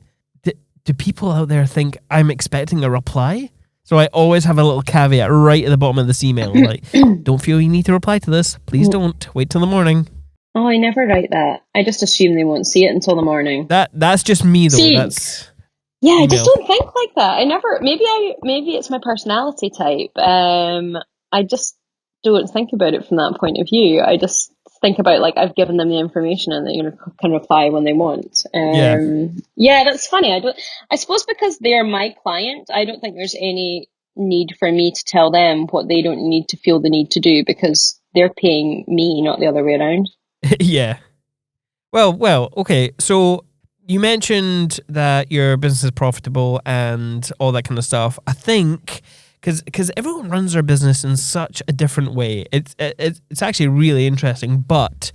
do people out there think I'm expecting a reply? So I always have a little caveat right at the bottom of this email, like, don't feel you need to reply to this. Please don't. Wait till the morning. Oh, I never write that. I just assume they won't see it until the morning. That's just me, though. Yeah, email. I just don't think like that. Maybe it's my personality type. I just don't think about it from that point of view. I just think about, like, I've given them the information and they can reply when they want. Yeah, that's funny. I suppose because they're my client, I don't think there's any need for me to tell them what they don't need to feel the need to do, because they're paying me, not the other way around. Yeah. Well, okay. So you mentioned that your business is profitable and all that kind of stuff. I think because everyone runs their business in such a different way. It's actually really interesting. But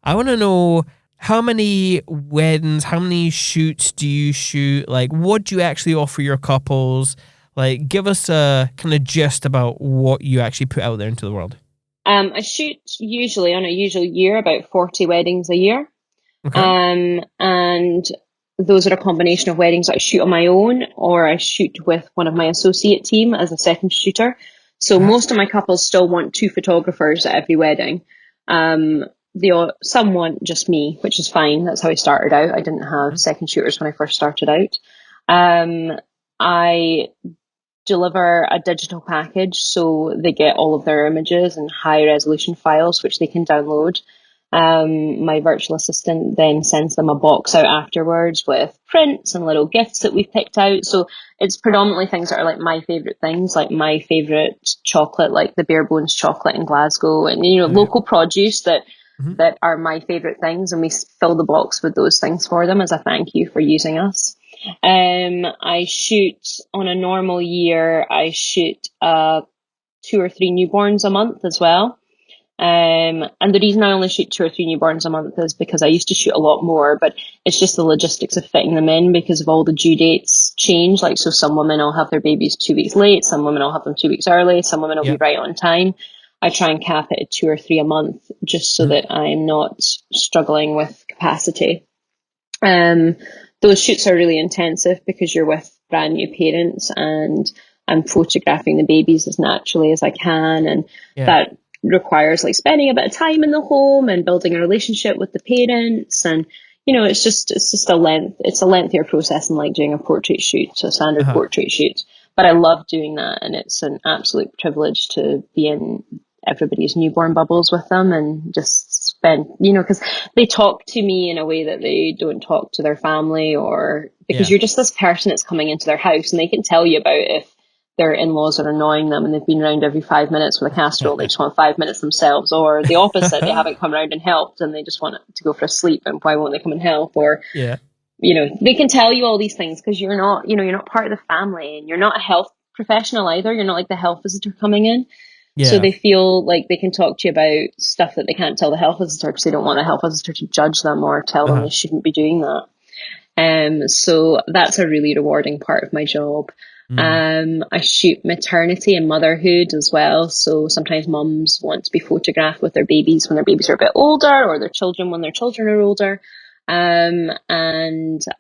I want to know, how many weddings, how many shoots do you shoot? Like, what do you actually offer your couples? Like, give us a kind of gist about what you actually put out there into the world. I shoot usually on a usual year about 40 weddings a year. Okay. And those are a combination of weddings that I shoot on my own, or I shoot with one of my associate team as a second shooter. So most of my couples still want 2 photographers at every wedding. Some want just me, which is fine. That's how I started out. I didn't have second shooters when I first started out. I deliver a digital package, so they get all of their images and high resolution files, which they can download. My virtual assistant then sends them a box out afterwards with prints and little gifts that we've picked out. So it's predominantly things that are like my favorite things, like my favorite chocolate, like the bare bones chocolate in Glasgow, and local produce that that are my favorite things, and we fill the box with those things for them as a thank you for using us. I shoot on a normal year. I shoot 2 or 3 newborns a month as well. And the reason I only shoot 2 or 3 newborns a month is because I used to shoot a lot more, but it's just the logistics of fitting them in because of all the due dates change. Like, so some women will have their babies 2 weeks late, some women will have them 2 weeks early, some women will be right on time. I try and cap it at 2 or 3 a month just so that I'm not struggling with capacity. Those shoots are really intensive because you're with brand new parents, and I'm photographing the babies as naturally as I can, and that requires like spending a bit of time in the home and building a relationship with the parents. And it's just a lengthier process than like doing a portrait shoot, a standard portrait shoot. But I love doing that, and it's an absolute privilege to be in everybody's newborn bubbles with them and just spend, because they talk to me in a way that they don't talk to their family, or because you're just this person that's coming into their house, and they can tell you about if their in-laws are annoying them and they've been around every 5 minutes with a casserole, they just want 5 minutes themselves, or the opposite, they haven't come around and helped and they just want to go for a sleep, and why won't they come and help? Or they can tell you all these things because you're not part of the family, and you're not a health professional either. You're not like the health visitor coming in. So they feel like they can talk to you about stuff that they can't tell the health visitor because they don't want a health visitor to judge them or tell them they shouldn't be doing that. So that's a really rewarding part of my job. I shoot maternity and motherhood as well. So sometimes mums want to be photographed with their babies when their babies are a bit older, or their children when their children are older. And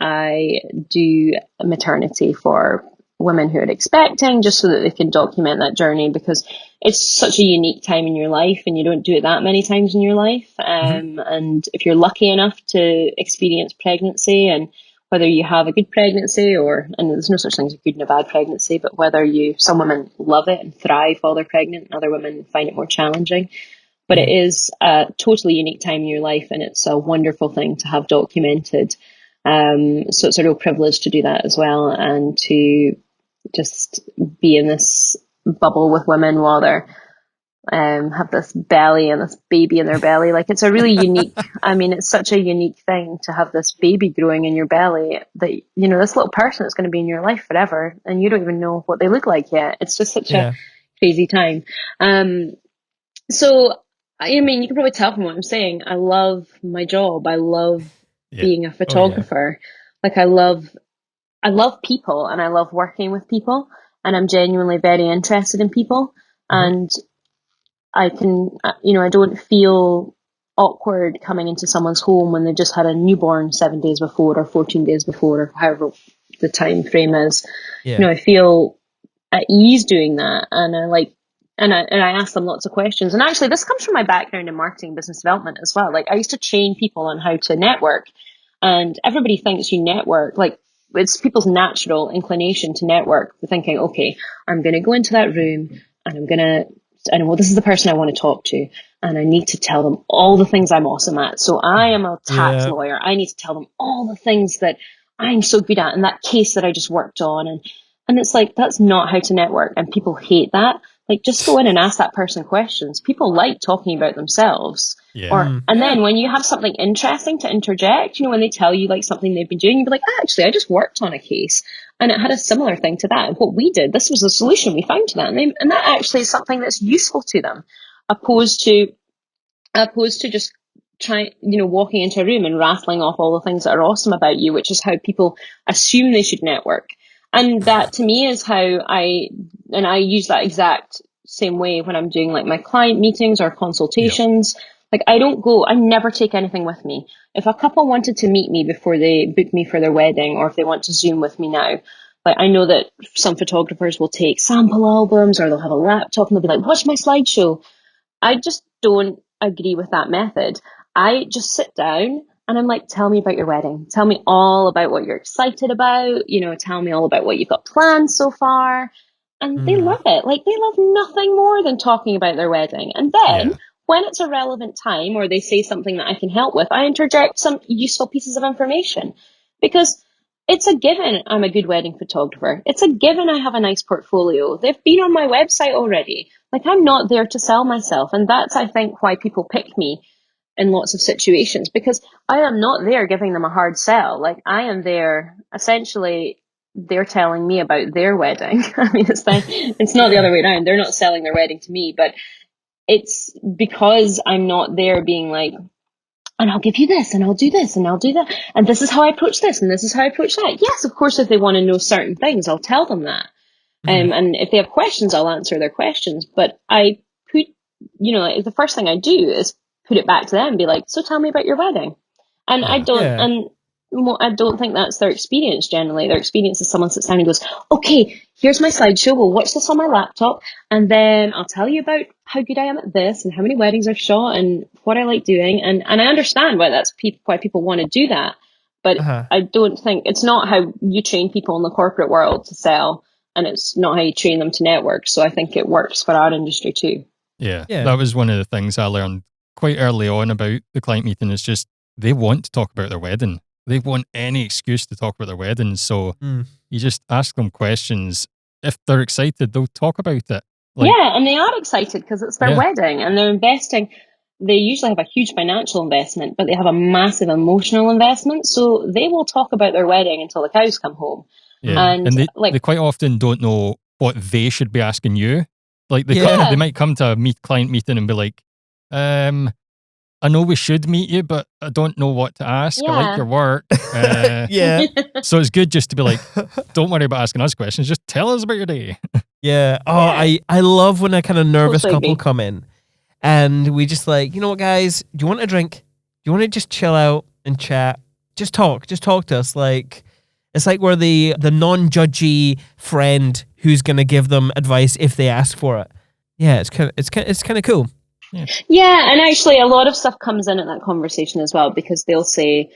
I do maternity for women who are expecting, just so that they can document that journey, because it's such a unique time in your life and you don't do it that many times in your life. And if you're lucky enough to experience pregnancy, and whether you have a good pregnancy, and there's no such thing as a good and a bad pregnancy, but whether some women love it and thrive while they're pregnant, and other women find it more challenging. But it is a totally unique time in your life, and it's a wonderful thing to have documented. So it's a real privilege to do that as well, and to just be in this bubble with women while they're have this belly and this baby in their belly. Like, it's a really unique, it's such a unique thing to have this baby growing in your belly, that, this little person is going to be in your life forever, and you don't even know what they look like yet. It's just such a crazy time. So, you can probably tell from what I'm saying, I love my job. I love being a photographer. Like, I love people, and I love working with people, and I'm genuinely very interested in people. And I can, I don't feel awkward coming into someone's home when they just had a newborn 7 days before, or 14 days before, or however the time frame is. I feel at ease doing that, and I ask them lots of questions. And actually, this comes from my background in marketing, business development as well. Like, I used to train people on how to network, and everybody thinks you network, like, it's people's natural inclination to network. They're thinking, okay, I'm going to go into that room, and this is the person I want to talk to, and I need to tell them all the things I'm awesome at. So I am a tax lawyer. I need to tell them all the things that I'm so good at, and that case that I just worked on. And it's like, that's not how to network, and people hate that. Like, just go in and ask that person questions. People like talking about themselves. And then when you have something interesting to interject, when they tell you like something they've been doing, you'd be like, actually, I just worked on a case and it had a similar thing to that. And what we did, this was the solution we found to that. And that actually is something that's useful to them, opposed to just walking into a room and rattling off all the things that are awesome about you, which is how people assume they should network. And that, to me, is how I use that exact same way when I'm doing like my client meetings or consultations. Like, I never take anything with me. If a couple wanted to meet me before they book me for their wedding, or if they want to Zoom with me now, like, I know that some photographers will take sample albums, or they'll have a laptop and they'll be like, watch my slideshow. I just don't agree with that method. I just sit down and I'm like, tell me about your wedding. Tell me all about what you're excited about. Tell me all about what you've got planned so far. And they love it. Like, they love nothing more than talking about their wedding. And then when it's a relevant time, or they say something that I can help with, I interject some useful pieces of information, because it's a given I'm a good wedding photographer. It's a given I have a nice portfolio. They've been on my website already. Like, I'm not there to sell myself. And that's, I think, why people pick me. in lots of situations, because I am not there giving them a hard sell. Like, I am there essentially, they're telling me about their wedding. I mean, it's not the other way around. They're not selling their wedding to me, but it's because I'm not there being like, and I'll give you this, and I'll do this, and I'll do that, and this is how I approach this, and this is how I approach that. Yes, of course, if they want to know certain things, I'll tell them that. And if they have questions, I'll answer their questions. But I put, like, the first thing I do is put it back to them and be like, so tell me about your wedding. And I don't think that's their experience generally. Their experience is someone sits down and goes, okay, here's my slideshow. We'll watch this on my laptop. And then I'll tell you about how good I am at this and how many weddings I've shot and what I like doing. And I understand why why people want to do that. But I don't think it's not how you train people in the corporate world to sell. And it's not how you train them to network. So I think it works for our industry too. Yeah. That was one of the things I learned quite early on about the client meeting. Is just they want to talk about their wedding. They want any excuse to talk about their wedding. So you just ask them questions. If they're excited, they'll talk about it. And they are excited because it's their wedding and they're investing. They usually have a huge financial investment, but they have a massive emotional investment. So they will talk about their wedding until the cows come home. Yeah. And they quite often don't know what they should be asking you. Like they might come to a client meeting and be like, I know we should meet you, but I don't know what to ask. I like your work. So it's good just to be like, don't worry about asking us questions. Just tell us about your day. I love when a kind of nervous couple come in and we just like, you know what, guys, do you want a drink? Do you want to just chill out and chat? Just talk to us. Like, it's like we're the non-judgy friend who's going to give them advice if they ask for it. Yeah, it's kind of cool. Yeah, and actually a lot of stuff comes in at that conversation as well, because they'll say,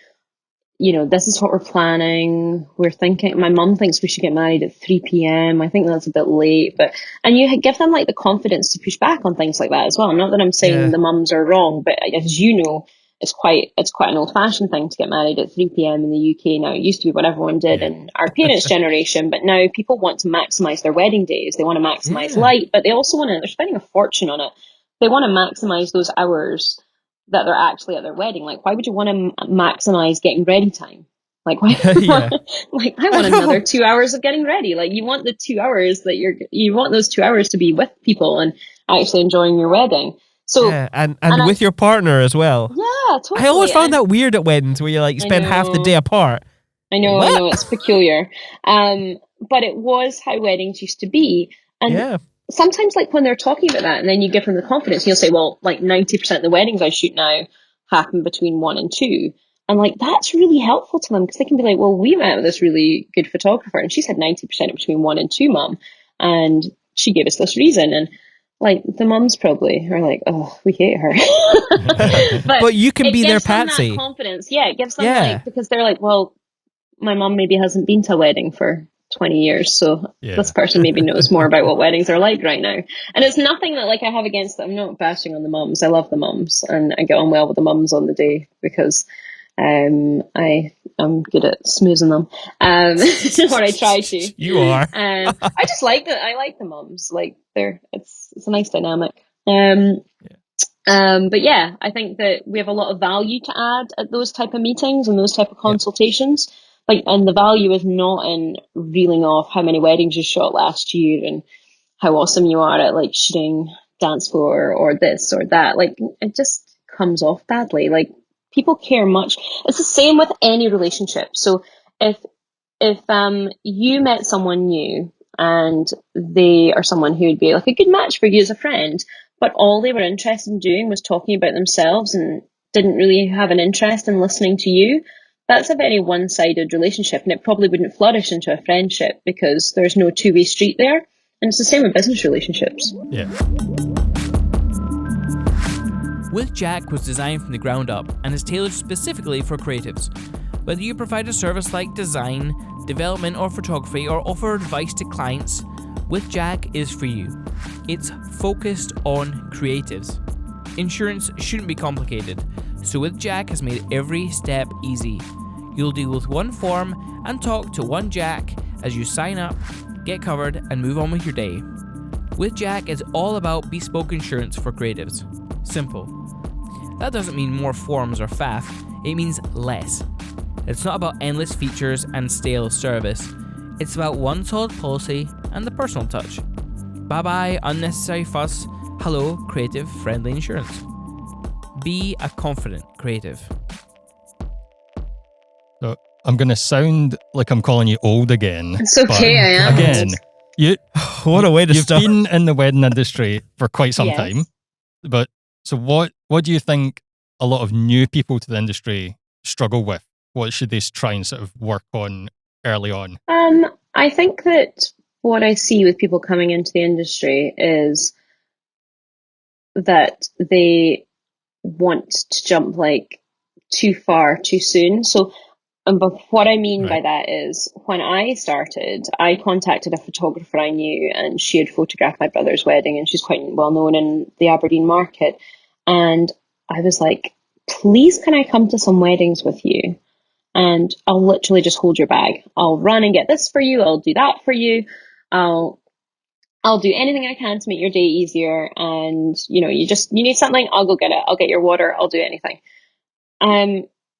this is what we're planning. We're thinking, my mum thinks we should get married at 3 p.m. I think that's a bit late, and you give them like the confidence to push back on things like that as well. Not that I'm saying the mums are wrong, but as you know, it's quite an old-fashioned thing to get married at 3 p.m. in the UK now. It used to be what everyone did in our parents' generation, but now people want to maximize their wedding days. They want to maximize light, but they also they're spending a fortune on it. They want to maximize those hours that they're actually at their wedding. Like, why would you want to maximize getting ready time? Like, why? Like, I want another 2 hours of getting ready. Like, you want the 2 hours you want those 2 hours to be with people and actually enjoying your wedding. So and with your partner as well. Yeah, totally. I always found that weird at weddings where you spend half the day apart. I know, it's peculiar. But it was how weddings used to be. And sometimes, like, when they're talking about that, and then you give them the confidence, you'll say, well, like 90% of the weddings I shoot now happen between 1 and 2. And like, that's really helpful to them, because they can be like, well, we met with this really good photographer and she said 90% between 1 and 2, mum. And she gave us this reason. And like, the mums probably are like, oh, we hate her. but you can be their Patsy. That confidence. Yeah, it gives them like, because they're like, well, my mum maybe hasn't been to a wedding for 20 years, so this person maybe knows more about what weddings are like right now. And it's nothing that like I have against them. I'm not bashing on the mums. I love the mums and I get on well with the mums on the day, because I'm good at smoozing them, or I try to. You are. I just like it. I like the mums. Like, it's a nice dynamic. But yeah, I think that we have a lot of value to add at those type of meetings and those type of consultations. Like, and the value is not in reeling off how many weddings you shot last year and how awesome you are at like shooting dance floor or this or that. Like, it just comes off badly. Like, people care much. It's the same with any relationship. So if you met someone new and they are someone who would be like a good match for you as a friend, but all they were interested in doing was talking about themselves and didn't really have an interest in listening to you, that's a very one-sided relationship, and it probably wouldn't flourish into a friendship because there's no two-way street there. And it's the same with business relationships. Yeah. With Jack was designed from the ground up and is tailored specifically for creatives. Whether you provide a service like design, development or photography, or offer advice to clients, With Jack is for you. It's focused on creatives. Insurance shouldn't be complicated, so With Jack has made every step easy. You'll deal with one form and talk to one Jack as you sign up, get covered, and move on with your day. With Jack is all about bespoke insurance for creatives. Simple. That doesn't mean more forms or faff, it means less. It's not about endless features and stale service. It's about one solid policy and the personal touch. Bye-bye unnecessary fuss. Hello, creative friendly insurance. Be a confident creative. So I'm going to sound like I'm calling you old again. It's okay, but I am. Again, What a way to you've start. been in the wedding industry for quite some Yes. time. But so what do you think a lot of new people to the industry struggle with? What should they try and sort of work on early on? I think that what I see with people coming into the industry is that they want to jump like too far too soon. So, but what I mean by Right. that is when I started, I contacted a photographer I knew, and she had photographed my brother's wedding, and she's quite well known in the Aberdeen market. And I was like, please, can I come to some weddings with you? And I'll literally just hold your bag. I'll run and get this for you. I'll do that for you. I'll do anything I can to make your day easier. And you need something, I'll go get it. I'll get your water. I'll do anything.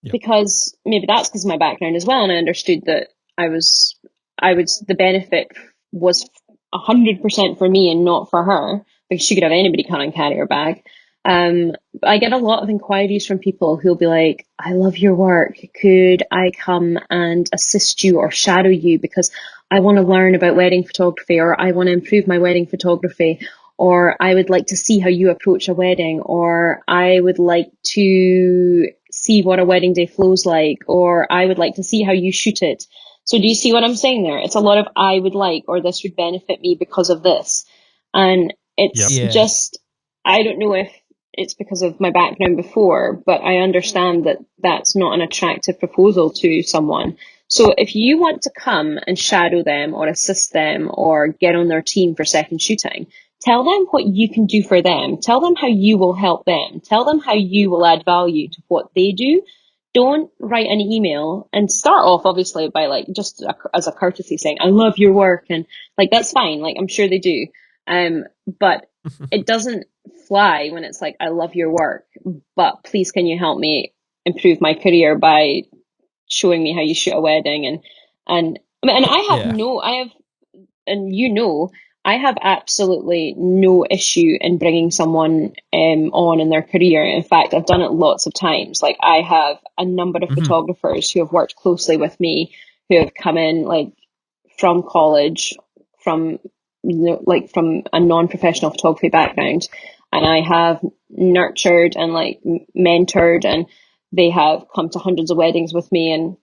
Yep. Because maybe that's because of my background as well, and I understood that the benefit was 100% for me and not for her, because she could have anybody come and carry her bag. I get a lot of inquiries from people who'll be like, I love your work. Could I come and assist you or shadow you, because I want to learn about wedding photography, or I want to improve my wedding photography, or I would like to see how you approach a wedding, or I would like to see what a wedding day flows like, or I would like to see how you shoot it. So do you see what I'm saying there? It's a lot of I would like, or this would benefit me because of this. And it's Yep. Yeah. just, I don't know if it's because of my background before, but I understand that that's not an attractive proposal to someone. So if you want to come and shadow them or assist them or get on their team for second shooting, tell them what you can do for them. Tell them how you will help them. Tell them how you will add value to what they do. Don't write an email, and start off obviously by like just as a courtesy saying, I love your work, and like that's fine. Like I'm sure they do. But it doesn't fly when it's like, I love your work, but please can you help me improve my career by showing me how you shoot a wedding? And I have Yeah. I have absolutely no issue in bringing someone on in their career. In fact, I've done it lots of times. Like I have a number of Mhm. photographers who have worked closely with me, who have come in like from college, from like from a non-professional photography background, and I have nurtured and like mentored, and they have come to hundreds of weddings with me, and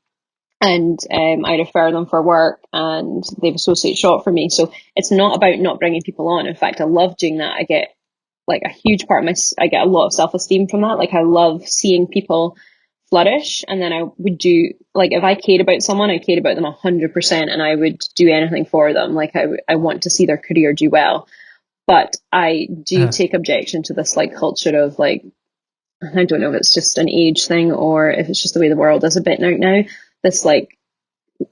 I refer them for work, and they've associate shot for me. So it's not about not bringing people on. In fact, I love doing that. I get like a huge part of I get a lot of self-esteem from that. Like I love seeing people flourish, and then I would do, like if I cared about someone, I cared about them 100%, and I would do anything for them. Like I want to see their career do well. But I do take objection to this like culture of like, I don't know if it's just an age thing or if it's just the way the world is a bit now. This like,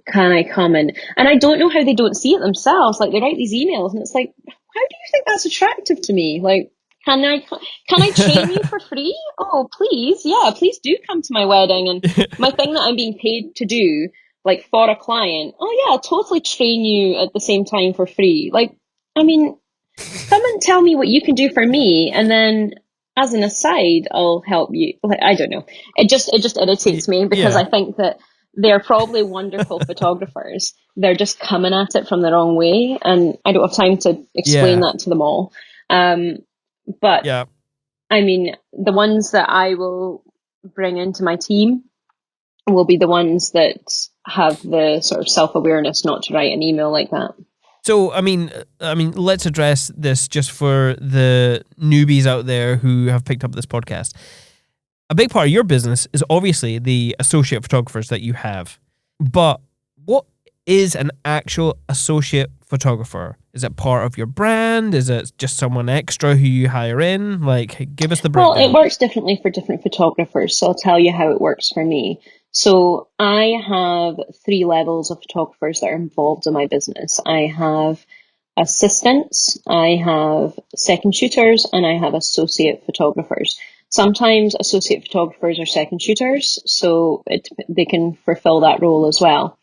can I come in? And I don't know how they don't see it themselves. Like they write these emails, and it's like, how do you think that's attractive to me? Like, can I train you for free? Oh, please, yeah, please do come to my wedding. And my thing that I'm being paid to do, like for a client, oh yeah, I'll totally train you at the same time for free. Like, I mean, come and tell me what you can do for me, and then as an aside, I'll help you. Like, I don't know. It just irritates me, because Yeah. I think that they're probably wonderful photographers. They're just coming at it from the wrong way, and I don't have time to explain Yeah. that to them all. But Yeah. I mean, the ones that I will bring into my team will be the ones that have the sort of self-awareness not to write an email like that. So, let's address this just for the newbies out there who have picked up this podcast. A big part of your business is obviously the associate photographers that you have. But what is an actual associate photographer? Is it part of your brand? Is it just someone extra who you hire in? Like, give us the Well, it breakdown. works differently for different photographers, so I'll tell you how it works for me. So I have 3 levels of photographers that are involved in my business. I have assistants, I have second shooters, and I have associate photographers. Sometimes associate photographers are second shooters, so they can fulfill that role as well.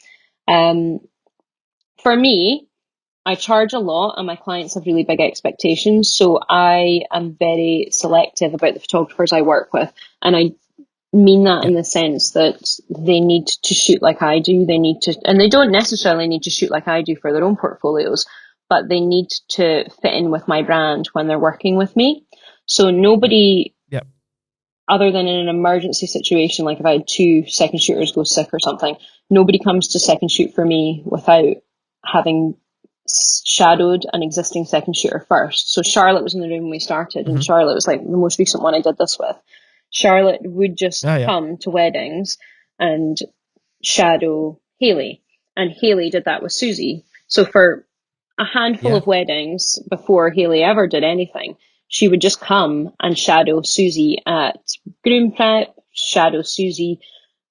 For me, I charge a lot and my clients have really big expectations. So I am very selective about the photographers I work with. And I mean that in the sense that they need to shoot like I do. And they don't necessarily need to shoot like I do for their own portfolios, but they need to fit in with my brand when they're working with me. So nobody, other than in an emergency situation, like if I had 2 second shooters go sick or something, nobody comes to second shoot for me without having shadowed an existing second shooter first. So Charlotte was in the room when we started, and Charlotte was like the most recent one I did this with. Charlotte would just come to weddings and shadow Haley, and Haley did that with Susie. So for a handful of weddings before Haley ever did anything, she would just come and shadow Susie at groom prep, shadow Susie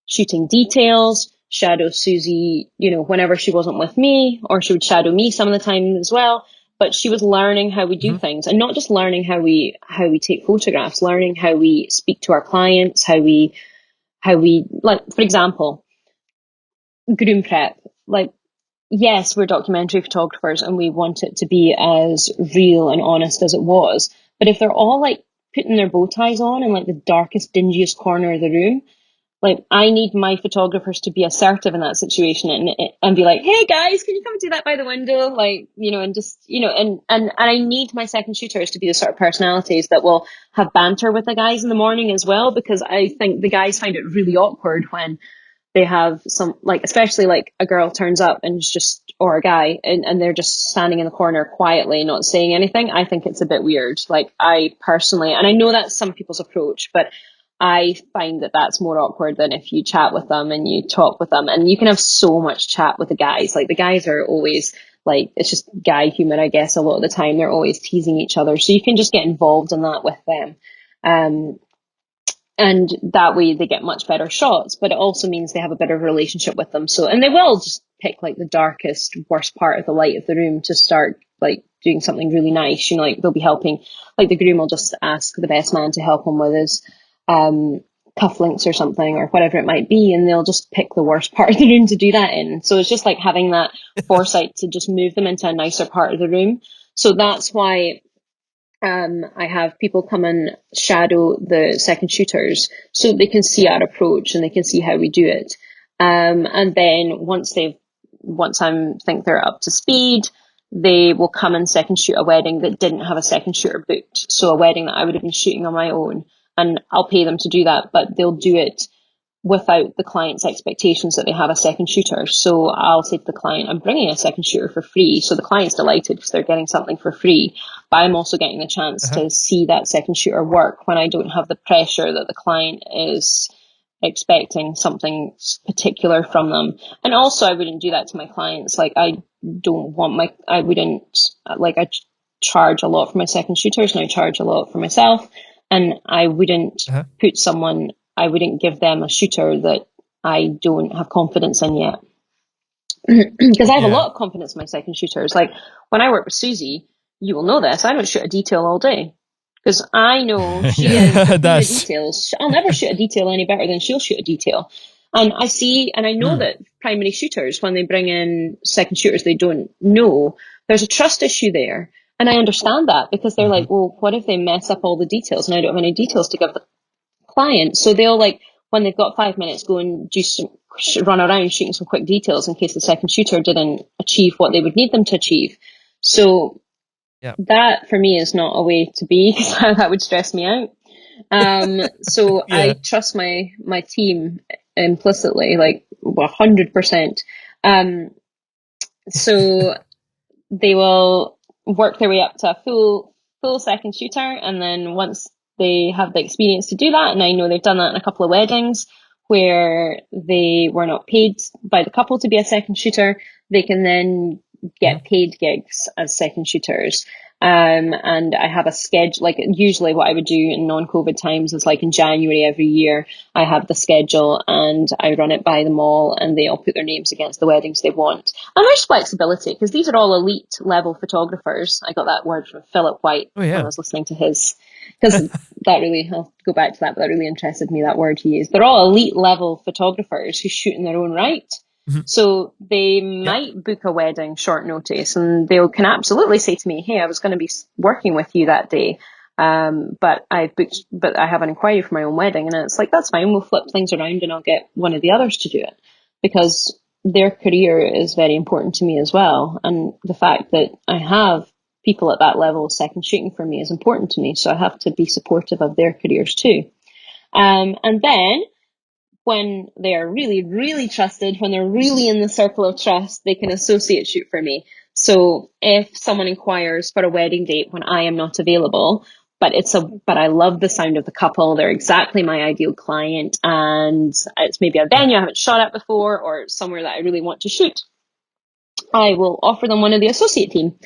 shooting details, shadow Susie, whenever she wasn't with me, or she would shadow me some of the time as well. But she was learning how we do things, and not just learning how we take photographs, learning how we speak to our clients, how we like, for example, groom prep. Like, yes, we're documentary photographers and we want it to be as real and honest as it was. But if they're all like putting their bow ties on in like the darkest, dingiest corner of the room, like I need my photographers to be assertive in that situation and be like, hey guys, can you come do that by the window? Like, and just, and I need my second shooters to be the sort of personalities that will have banter with the guys in the morning as well, because I think the guys find it really awkward when they have some, like, especially like a girl turns up and or a guy, and they're just standing in the corner quietly, not saying anything. I think it's a bit weird. Like, I personally, and I know that's some people's approach, but I find that that's more awkward than if you chat with them and you talk with them, and you can have so much chat with the guys. Like, the guys are always like, it's just guy humor, I guess. A lot of the time they're always teasing each other, so you can just get involved in that with them. And that way they get much better shots, but it also means they have a better relationship with them. So, and they will just pick like the darkest, worst part of the light of the room to start like doing something really nice. Like they'll be helping, like the groom will just ask the best man to help him with his cufflinks or something or whatever it might be, and they'll just pick the worst part of the room to do that in. So it's just like having that foresight to just move them into a nicer part of the room. So that's why I have people come and shadow the second shooters so they can see our approach and they can see how we do it. And then once I think they're up to speed, they will come and second shoot a wedding that didn't have a second shooter booked. So a wedding that I would have been shooting on my own, and I'll pay them to do that, but they'll do it without the client's expectations that they have a second shooter. So I'll say to the client, I'm bringing a second shooter for free. So the client's delighted because they're getting something for free, but I'm also getting the chance to see that second shooter work when I don't have the pressure that the client is expecting something particular from them. And also I wouldn't do that to my clients. Like I charge a lot for my second shooters and I charge a lot for myself. And I wouldn't I wouldn't give them a shooter that I don't have confidence in yet. Because I have a lot of confidence in my second shooters. Like when I work with Susie, you will know this, I don't shoot a detail all day. Because I know she is the details. I'll never shoot a detail any better than she'll shoot a detail. And I know that primary shooters, when they bring in second shooters they don't know, there's a trust issue there. And I understand that because they're like, well, what if they mess up all the details and I don't have any details to give the client? So they'll, like, when they've got 5 minutes, go and run around shooting some quick details in case the second shooter didn't achieve what they would need them to achieve. So that for me is not a way to be, because that would stress me out. So I trust my team implicitly, like 100%. So they will work their way up to a full second shooter, and then once they have the experience to do that, and I know they've done that in a couple of weddings where they were not paid by the couple to be a second shooter, they can then get paid gigs as second shooters. And I have a schedule, like usually what I would do in non-COVID times is like in January every year, I have the schedule and I run it by them all and they all put their names against the weddings they want. And there's flexibility because these are all elite level photographers. I got that word from Philip White Oh, yeah. when I was listening to his, because that really, I'll go back to that, but that really interested me, that word he used. They're all elite level photographers who shoot in their own right. So they might book a wedding short notice and they can absolutely say to me, hey, I was going to be working with you that day. But I have an inquiry for my own wedding. And it's like, that's fine. We'll flip things around and I'll get one of the others to do it because their career is very important to me as well. And the fact that I have people at that level second shooting for me is important to me. So I have to be supportive of their careers too. And then when they are really, really trusted, when they're really in the circle of trust, they can associate shoot for me. So if someone inquires for a wedding date when I am not available, but I love the sound of the couple, they're exactly my ideal client, and it's maybe a venue I haven't shot at before or somewhere that I really want to shoot, I will offer them one of the associate team.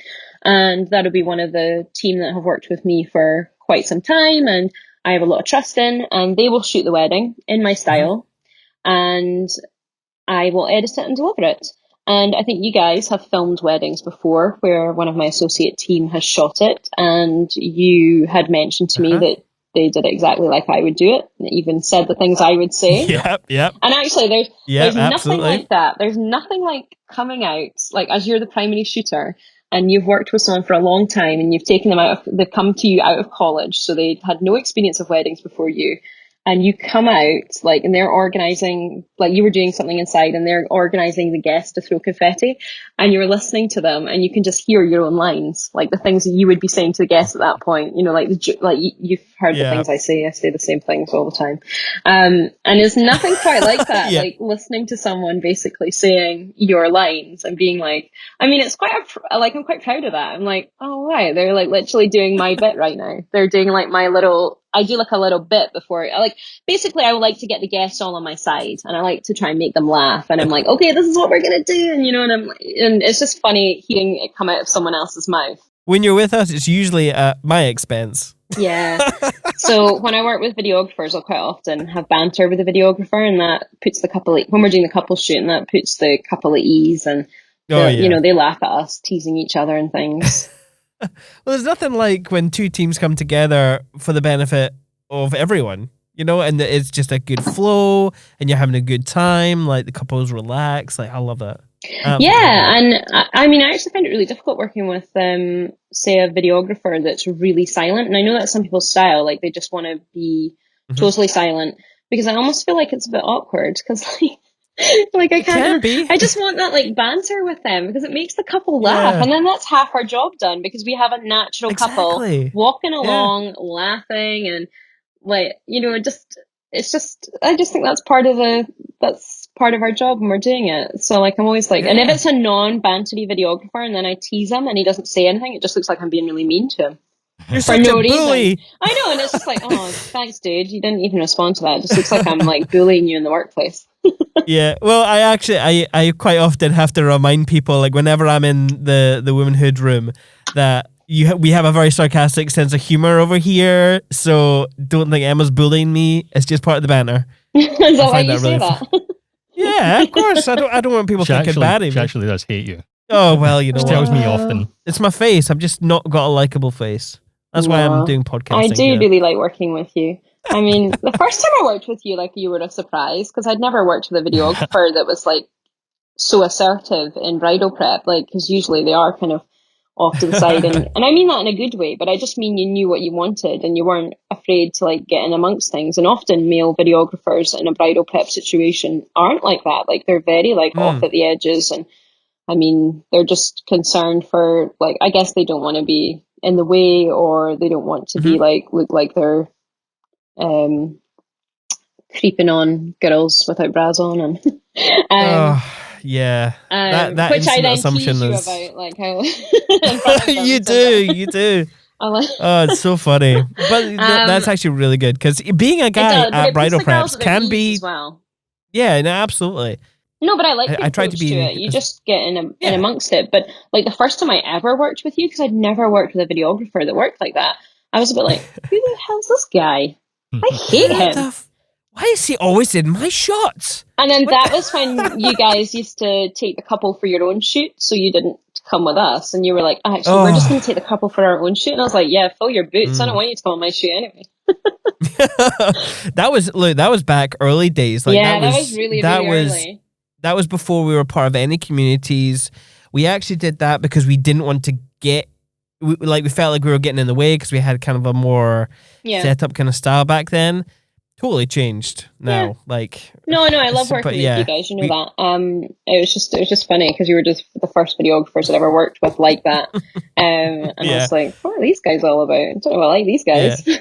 And that'll be one of the team that have worked with me for quite some time and I have a lot of trust in, and they will shoot the wedding in my style. And I will edit it and deliver it. And I think you guys have filmed weddings before where one of my associate team has shot it, and you had mentioned to me that they did it exactly like I would do it, and even said the things I would say. Yep. And actually, there's nothing absolutely. like that. There's nothing like coming out, like as you're the primary shooter, and you've worked with someone for a long time, and you've taken them they've come to you out of college, so they had no experience of weddings before you. And you come out, like, and they're organizing, like you were doing something inside and they're organizing the guests to throw confetti, and you're listening to them and you can just hear your own lines, like the things that you would be saying to the guests at that point, you know, like, you've heard the things I say the same things all the time. And there's nothing quite like that, like listening to someone basically saying your lines and being like, I mean, it's quite, I'm quite proud of that. I'm like, oh, right, they're like literally doing my bit right now. They're doing like I do like a little bit before, basically I would like to get the guests all on my side and I like to try and make them laugh, and I'm like, okay, this is what we're going to do. And, you know, and it's just funny hearing it come out of someone else's mouth. When you're with us, it's usually at my expense. Yeah. So when I work with videographers, I'll quite often have banter with the videographer, and that puts the couple, when we're doing the couple shoot, and that puts the couple at ease, and you know, they laugh at us teasing each other and things. Well, there's nothing like when two teams come together for the benefit of everyone, you know, and it's just a good flow and you're having a good time, like the couples relax. Like, I love that. Yeah, and I mean, I actually find it really difficult working with, say, a videographer that's really silent. And I know that's some people's style, like they just want to be totally silent, because I almost feel like it's a bit awkward because like I can't be. I just want that like banter with them because it makes the couple laugh, and then that's half our job done, because we have a natural couple walking along, laughing, and like, you know, I just think that's part of our job when we're doing it. So like I'm always like, and if it's a non-bantery videographer and then I tease him and he doesn't say anything, it just looks like I'm being really mean to him. You're such a bully. I know, and it's just like, oh, thanks, dude. You didn't even respond to that. It just looks like I'm like bullying you in the workplace. Yeah, well, I quite often have to remind people, like whenever I'm in the womanhood room, that we have a very sarcastic sense of humor over here, so don't think Emma's bullying me. It's just part of the banter. Is that why you say that? Yeah, of course. I don't want people thinking bad of me. She actually does hate you. Oh, well, you know, she tells me often. It's my face. I've just not got a likable face. That's why I'm doing podcasting. I do really like working with you. I mean, the first time I worked with you, like, you were a surprise, because I'd never worked with a videographer that was like so assertive in bridal prep, like, because usually they are kind of off to the side, and I mean that in a good way, but I just mean you knew what you wanted and you weren't afraid to like get in amongst things. And often male videographers in a bridal prep situation aren't like that. Like, they're very like off at the edges, and I mean, they're just concerned for, like, I guess they don't want to be in the way, or they don't want to be like, look like they're creeping on girls without bras on, and yeah, that which I then assumption tease you is about, like how you do. Oh, it's so funny, but that's actually really good, because being a guy at bridal preps can be as well. Yeah, no, absolutely. No, but I like the I tried to approach to be it. You just get in yeah. amongst it. But like the first time I ever worked with you, because I'd never worked with a videographer that worked like that, I was a bit like, who the hell's this guy? I hate him. Why is he always in my shots? And then What that the- was when you guys used to take the couple for your own shoot, so you didn't come with us. And you were like, actually, we're just going to take the couple for our own shoot. And I was like, yeah, fill your boots. I don't want you to come on my shoot anyway. that was back early days. Like Yeah, that was really, really early. That was before we were part of any communities. We actually did that because we didn't want to we felt like we were getting in the way because we had kind of a more set up kind of style back then. Totally changed now. Yeah. Like No, I love working with you guys. You know that. It was just funny because you were just the first videographers that ever worked with like that. And I was like, what are these guys all about? I don't know. I like these guys. Yeah.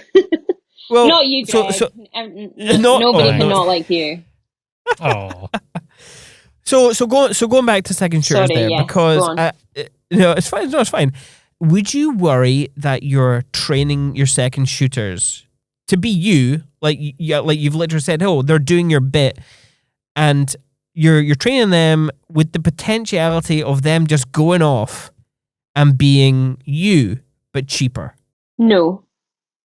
Well, not you, Greg. Nobody can not like you. Oh. So going back to second shooters because it's fine. No, it's fine. Would you worry that you're training your second shooters to be you? Like you've literally said, oh, they're doing your bit, and you're training them with the potentiality of them just going off and being you, but cheaper. No,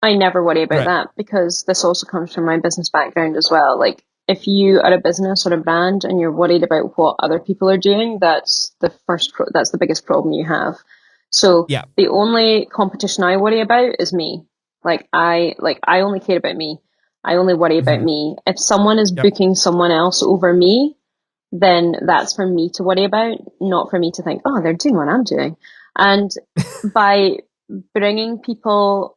I never worry about that because this also comes from my business background as well. Like, if you are a business or a brand and you're worried about what other people are doing, that's the biggest problem you have. So the only competition I worry about is me. I only care about me. I only worry about me. If someone is booking someone else over me, then that's for me to worry about, not for me to think, oh, they're doing what I'm doing. And by training people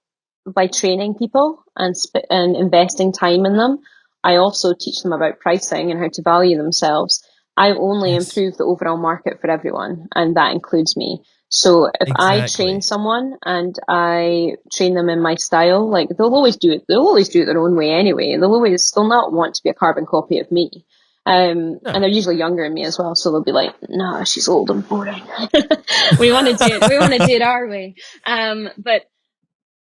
and investing time in them, I also teach them about pricing and how to value themselves. I only improve the overall market for everyone, and that includes me. So if I train someone and I train them in my style, like they'll always do it their own way anyway. They'll not want to be a carbon copy of me. And they're usually younger than me as well, so they'll be like, "No, she's old and boring. We want to do it our way." But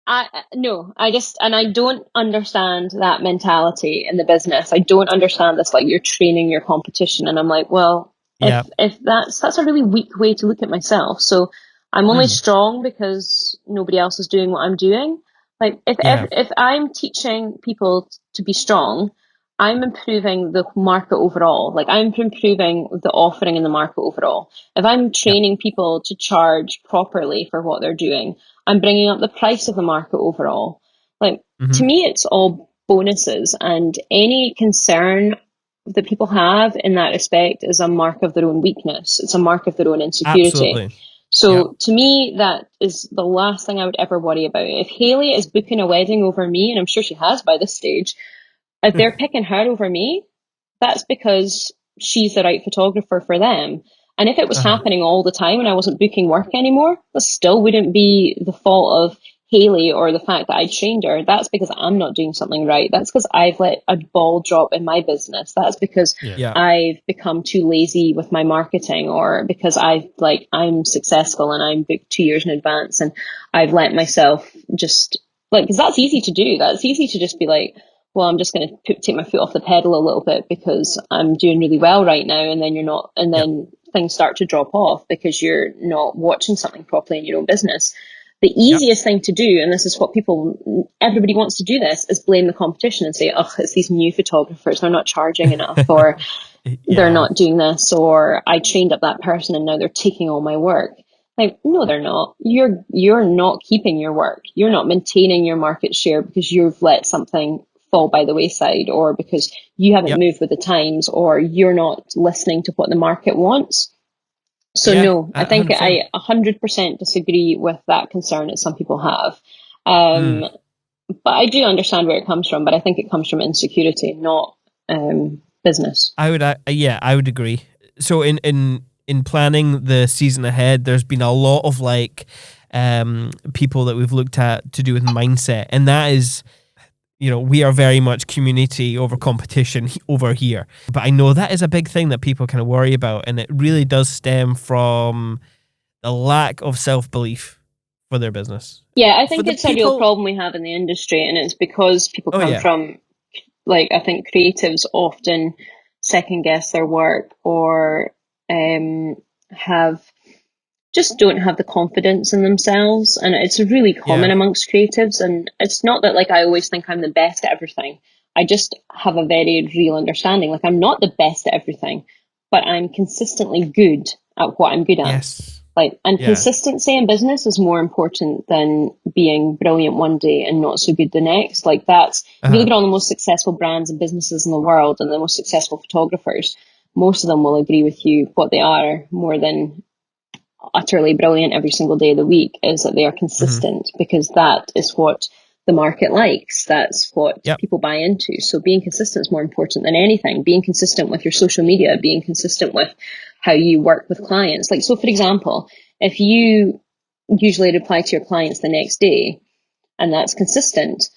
I don't understand that mentality in the business. I don't understand this, like you're training your competition, and I'm like, well, if that's a really weak way to look at myself. So I'm only strong because nobody else is doing what I'm doing. Like if I'm teaching people to be strong, I'm improving the market overall. Like I'm improving the offering in the market overall. If I'm training people to charge properly for what they're doing, I'm bringing up the price of the market overall. Like to me, it's all bonuses, and any concern that people have in that respect is a mark of their own weakness. It's a mark of their own insecurity. Absolutely. So to me, that is the last thing I would ever worry about. If Hayley is booking a wedding over me, and I'm sure she has by this stage, if they're picking her over me, that's because she's the right photographer for them. And if it was happening all the time and I wasn't booking work anymore, that still wouldn't be the fault of Hayley or the fact that I trained her. That's because I'm not doing something right. That's because I've let a ball drop in my business. That's because I've become too lazy with my marketing, or because I'm successful and I'm booked 2 years in advance, and I've let myself just because that's easy to do. That's easy to just be like, well, I'm just going to take my foot off the pedal a little bit because I'm doing really well right now. And then you're not, and then things start to drop off because you're not watching something properly in your own business. The easiest thing to do, and this is what everybody wants to do this, is blame the competition and say, oh, it's these new photographers. They're not charging enough, or they're not doing this, or I trained up that person and now they're taking all my work. Like, no, they're not. You're not keeping your work. You're not maintaining your market share because you've let something fall by the wayside, or because you haven't moved with the times, or you're not listening to what the market wants. So no, I think 100%. I 100% disagree with that concern that some people have. But I do understand where it comes from, but I think it comes from insecurity, not business. I would agree. So in planning the season ahead, there's been a lot of people that we've looked at to do with mindset, and that is, we are very much community over competition over here. But I know that is a big thing that people kind of worry about, and it really does stem from the lack of self-belief for their business. Yeah, I think it's a real problem we have in the industry, and it's because people come from, I think creatives often second guess their work or have just don't have the confidence in themselves. And it's really common Yeah. amongst creatives. And it's not that like I always think I'm the best at everything. I just have a very real understanding. Like I'm not the best at everything, but I'm consistently good at what I'm good at. Yes. Like, and Yeah. consistency in business is more important than being brilliant one day and not so good the next. Like that's, if you look at all the most successful brands and businesses in the world and the most successful photographers, most of them will agree with you what they are more than utterly brilliant every single day of the week is that they are consistent, because that is what the market likes. That's what Yep. people buy into. So being consistent is more important than anything. Being consistent with your social media, being consistent with how you work with clients. Like, so for example, if you usually reply to your clients the next day and that's consistent,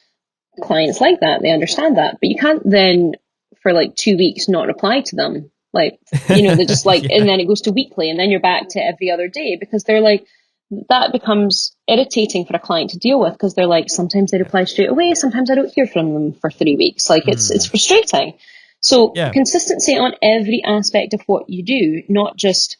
clients like that, they understand that, but you can't then for like 2 weeks not reply to them. Like, you know, they're just like, Yeah. and then it goes to weekly and then you're back to every other day, because they're like, that becomes irritating for a client to deal with, because they're like, sometimes they reply straight away, sometimes I don't hear from them for 3 weeks. Like it's frustrating. So Yeah. consistency on every aspect of what you do, not just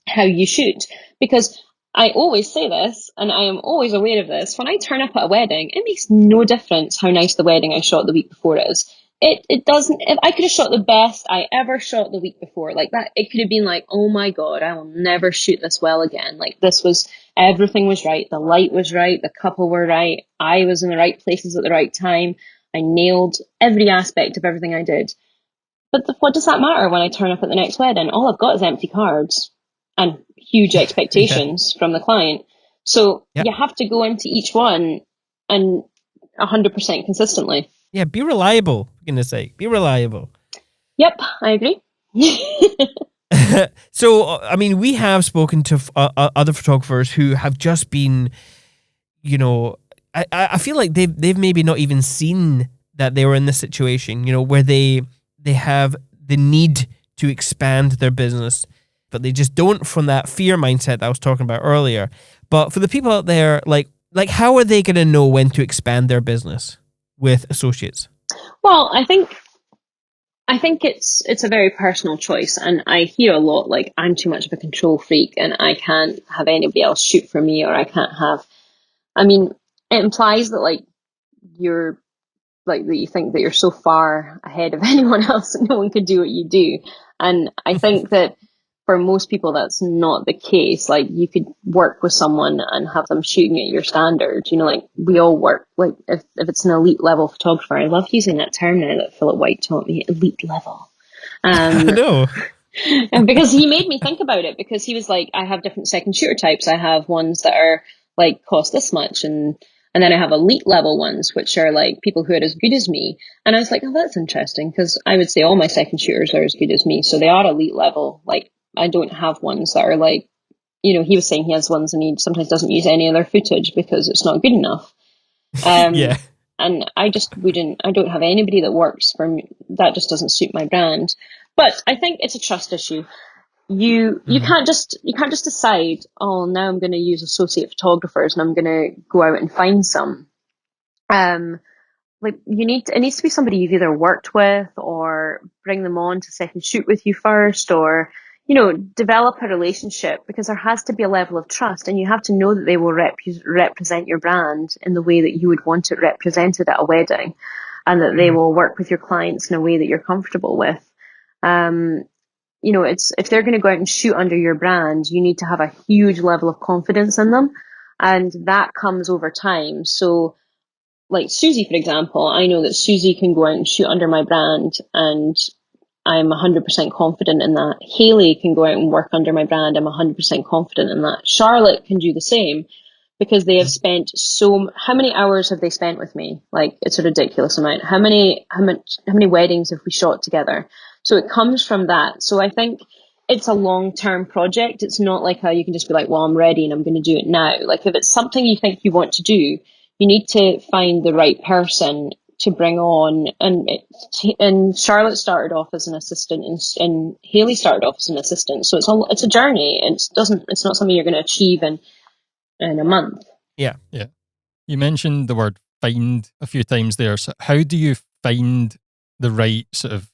how you shoot. Because I always say this, and I am always aware of this, when I turn up at a wedding, it makes no difference how nice the wedding I shot the week before is. It doesn't, if I could have shot the best I ever shot the week before, like that, it could have been like, oh my God, I will never shoot this well again. Like this was, everything was right. The light was right. The couple were right. I was in the right places at the right time. I nailed every aspect of everything I did. But what does that matter when I turn up at the next wedding? All I've got is empty cards and huge Yeah. expectations from the client. So Yeah. you have to go into each one and 100% consistently. Yeah. Be reliable, for goodness sake. Be reliable. Yep, I agree. So, I mean, we have spoken to other photographers who have just been, you know, I feel like they've maybe not even seen that they were in this situation, you know, where they have the need to expand their business, but they just don't, from that fear mindset that I was talking about earlier. But for the people out there, like how are they going to know when to expand their business with associates? Well, I think it's a very personal choice, and I hear a lot like I'm too much of a control freak and I can't have anybody else shoot for me, or I can't have, I mean, it implies that like you're like that you think that you're so far ahead of anyone else that no one could do what you do. And I think that for most people that's not the case. Like you could work with someone and have them shooting at your standard. You know, like we all work, like if it's an elite level photographer, I love using that term now that Philip White taught me, elite level. Um, No. and because he made me think about it, because he was like, I have different second shooter types. I have ones that are like cost this much, and then I have elite level ones, which are like people who are as good as me. And I was like, oh, that's interesting, because I would say all my second shooters are as good as me, so they are elite level. Like I don't have ones that are like, you know, he was saying he has ones and he sometimes doesn't use any of their footage because it's not good enough. Um, Yeah. and I just wouldn't, I don't have anybody that works for me. That just doesn't suit my brand. But I think it's a trust issue. You can't just decide, oh, now I'm going to use associate photographers and I'm going to go out and find some. Like it needs to be somebody you've either worked with, or bring them on to second shoot with you first, or you know, develop a relationship, because there has to be a level of trust, and you have to know that they will represent your brand in the way that you would want it represented at a wedding, and that they will work with your clients in a way that you're comfortable with. You know, it's, if they're going to go out and shoot under your brand, you need to have a huge level of confidence in them, and that comes over time. So like Susie, for example, I know that Susie can go out and shoot under my brand, and I'm 100% confident in that. Haley can go out and work under my brand. I'm 100% confident in that. Charlotte can do the same, because they have spent how many hours have they spent with me? Like, it's a ridiculous amount. How many weddings have we shot together? So it comes from that. So I think it's a long-term project. It's not like how you can just be like, well, I'm ready and I'm going to do it now. Like, if it's something you think you want to do, you need to find the right person to bring on. And Charlotte started off as an assistant, and Haley started off as an assistant. So it's a journey. It's not something you're going to achieve in a month. Yeah. Yeah. You mentioned the word find a few times there. So how do you find the right sort of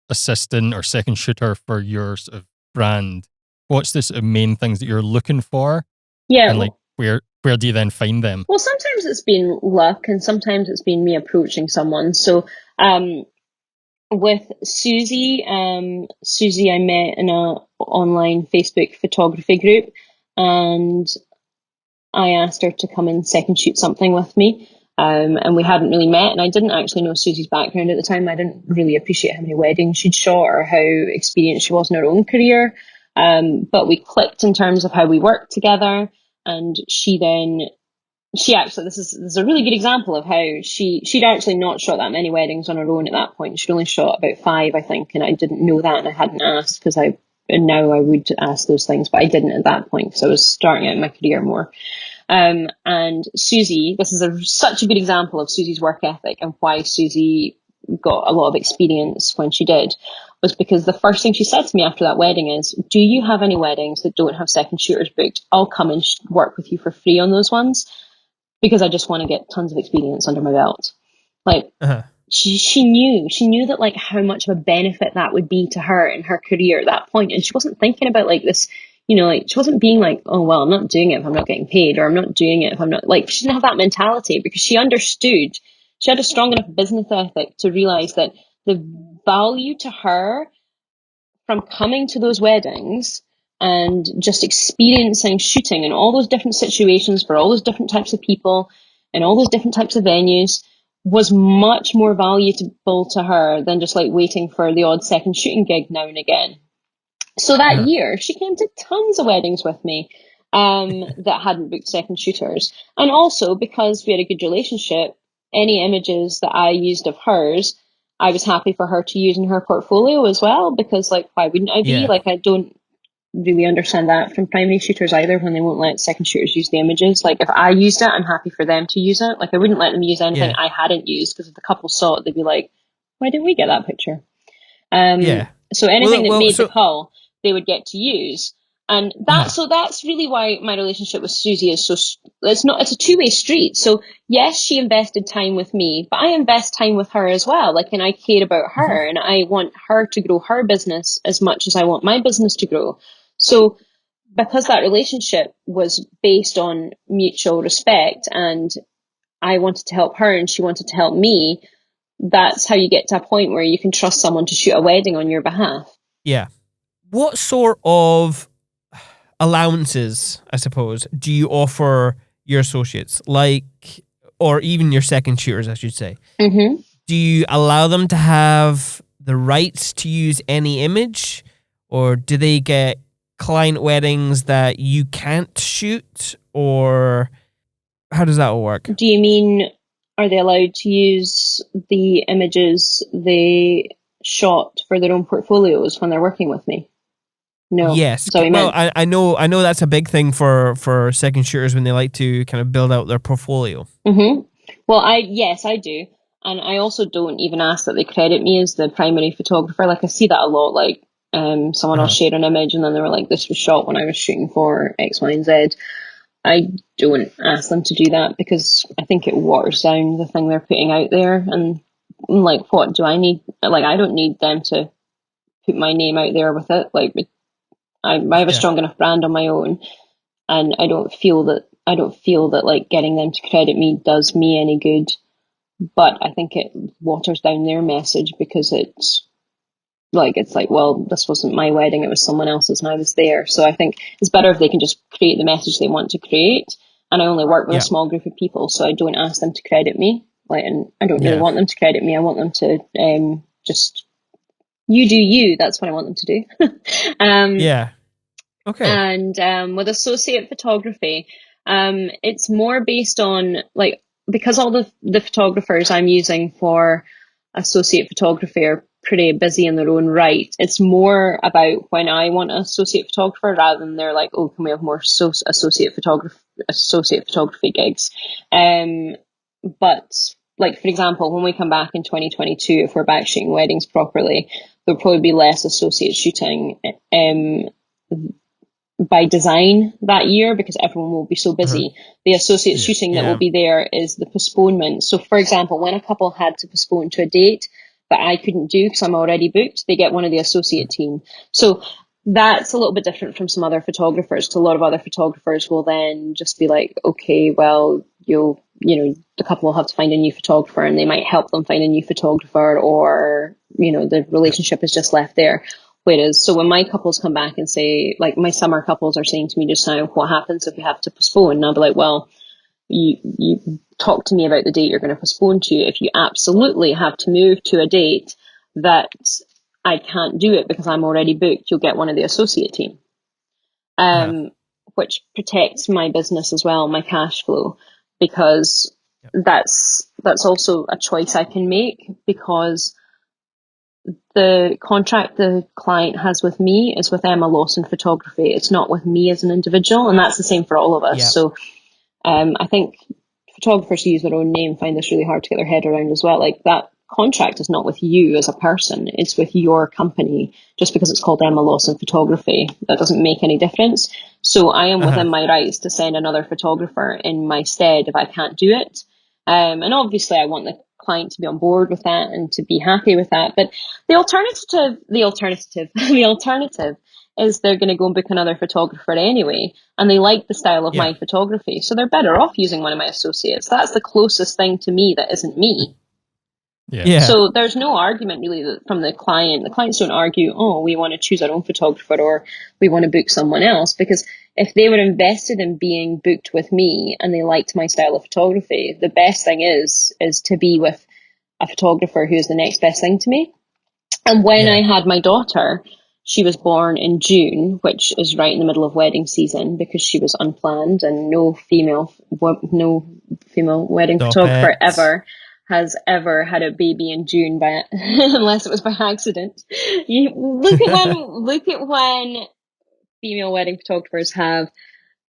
assistant or second shooter for your sort of brand, what's the sort of main things that you're looking for, Yeah. and like where do you then find them? Well, sometimes it's been luck, and sometimes it's been me approaching someone. So, with Susie, Susie I met in a online Facebook photography group, and I asked her to come and second shoot something with me. And we hadn't really met, and I didn't actually know Susie's background at the time. I didn't really appreciate how many weddings she'd shot or how experienced she was in her own career. But we clicked in terms of how we worked together, and she actually, this is a really good example of how she'd actually not shot that many weddings on her own at that point. She'd only shot about 5, I think, and I didn't know that, and I hadn't asked and now I would ask those things, but I didn't at that point because I was starting out in my career more. And Susie, this is such a good example of Susie's work ethic and why Susie got a lot of experience when she did, was because the first thing she said to me after that wedding is, do you have any weddings that don't have second shooters booked? I'll come and work with you for free on those ones, because I just want to get tons of experience under my belt. Like, she knew that, like, how much of a benefit that would be to her in her career at that point. And she wasn't thinking about like this, like, she wasn't being like, oh, well, I'm not doing it if I'm not getting paid, or I'm not doing it if I'm not, like, she didn't have that mentality, because she understood, she had a strong enough business ethic to realize that the value to her from coming to those weddings and just experiencing shooting in all those different situations for all those different types of people and all those different types of venues was much more valuable to her than just like waiting for the odd second shooting gig now and again. So that year, she came to tons of weddings with me that hadn't booked second shooters. And also, because we had a good relationship, any images that I used of hers, I was happy for her to use in her portfolio as well, because, like, why wouldn't I be? Yeah. Like, I don't really understand that from primary shooters either, when they won't let second shooters use the images. Like, if I used it, I'm happy for them to use it. Like, I wouldn't let them use anything I hadn't used, because if the couple saw it, they'd be like, why didn't we get that picture? So anything that made the cull, they would get to use. And so that's really why my relationship with Susie is so, it's a two-way street. So yes, she invested time with me, but I invest time with her as well. Like, and I care about her, and I want her to grow her business as much as I want my business to grow. So because that relationship was based on mutual respect, and I wanted to help her and she wanted to help me, that's how you get to a point where you can trust someone to shoot a wedding on your behalf. Yeah. What sort of allowances, I suppose, do you offer your associates, like, or even your second shooters, I should say? Mm-hmm. Do you allow them to have the rights to use any image, or do they get client weddings that you can't shoot, or how does that all work? Do you mean, are they allowed to use the images they shot for their own portfolios when they're working with me? No. Yes. So Well, I know that's a big thing for second shooters when they like to kind of build out their portfolio. Mm-hmm. Well, I do. And I also don't even ask that they credit me as the primary photographer. Like, I see that a lot. Like, someone will share an image and then they were like, this was shot when I was shooting for X, Y, and Z. I don't ask them to do that, because I think it waters down the thing they're putting out there. And, like, what do I need? Like, I don't need them to put my name out there with it. Like, I have a strong enough brand on my own, and I don't feel that like getting them to credit me does me any good. But I think it waters down their message, because it's like, well, this wasn't my wedding, it was someone else's and I was there. So I think it's better if they can just create the message they want to create. And I only work with a small group of people, so I don't ask them to credit me. Like, and I don't really want them to credit me. I want them to just, you do you. That's what I want them to do. Okay. And with associate photography, it's more based on, like, because all the photographers I'm using for associate photography are pretty busy in their own right. It's more about when I want an associate photographer, rather than they're like, oh, can we have more associate photography gigs? But, like, for example, when we come back in 2022, if we're back shooting weddings properly, there'll probably be less associate shooting by design that year, because everyone will be so busy. The associate shooting that will be there is the postponement. So, for example, when a couple had to postpone to a date, that I couldn't do because I'm already booked, they get one of the associate team. So that's a little bit different from some other photographers. So a lot of other photographers will then just be like, okay, well, the couple will have to find a new photographer, and they might help them find a new photographer, or, the relationship is just left there. Whereas, so when my couples come back and say, like my summer couples are saying to me just now, what happens if we have to postpone? And I'll be like, well, you talk to me about the date you're going to postpone to. If you absolutely have to move to a date that I can't do it because I'm already booked, you'll get one of the associate team, which protects my business as well, my cash flow, because that's also a choice I can make, because the contract the client has with me is with Emma Lawson Photography. It's not with me as an individual, and that's the same for all of us. Yeah. So I think photographers who use their own name find this really hard to get their head around as well. Like, that contract is not with you as a person, it's with your company. Just because it's called Emma Lawson Photography, that doesn't make any difference. So I am within my rights to send another photographer in my stead if I can't do it. And obviously I want the client to be on board with that and to be happy with that. But the alternative is they're going to go and book another photographer anyway, and they like the style of my photography, so they're better off using one of my associates. That's the closest thing to me that isn't me. Yeah. So there's no argument really from the client. The clients don't argue, oh, we want to choose our own photographer, or we want to book someone else, because if they were invested in being booked with me and they liked my style of photography, the best thing is to be with a photographer who is the next best thing to me. And when I had my daughter, she was born in June, which is right in the middle of wedding season, because she was unplanned, and no female wedding Stop photographer it. has ever had a baby in June unless it was by accident. You look at when female wedding photographers have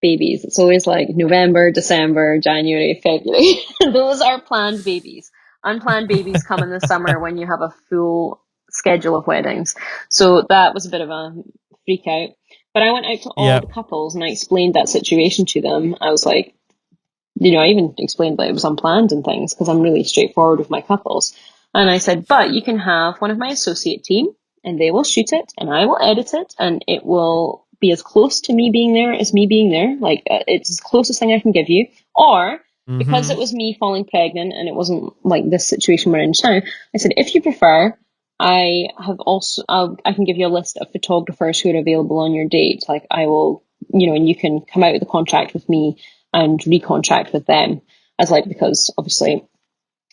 babies. It's always like November, December, January, February. Those are planned babies. Unplanned babies come in the summer when you have a full schedule of weddings. So that was a bit of a freak out. But I went out to all the couples and I explained that situation to them. I was like, I even explained that it was unplanned and things, because I'm really straightforward with my couples. And I said, but you can have one of my associate team, and they will shoot it and I will edit it, and it will be as close to me being there as me being there. Like, it's the closest thing I can give you. Or because it was me falling pregnant and it wasn't like this situation we're in now, I said, if you prefer, I can give you a list of photographers who are available on your date. Like, I will, and you can come out of the contract with me and recontract with them, because obviously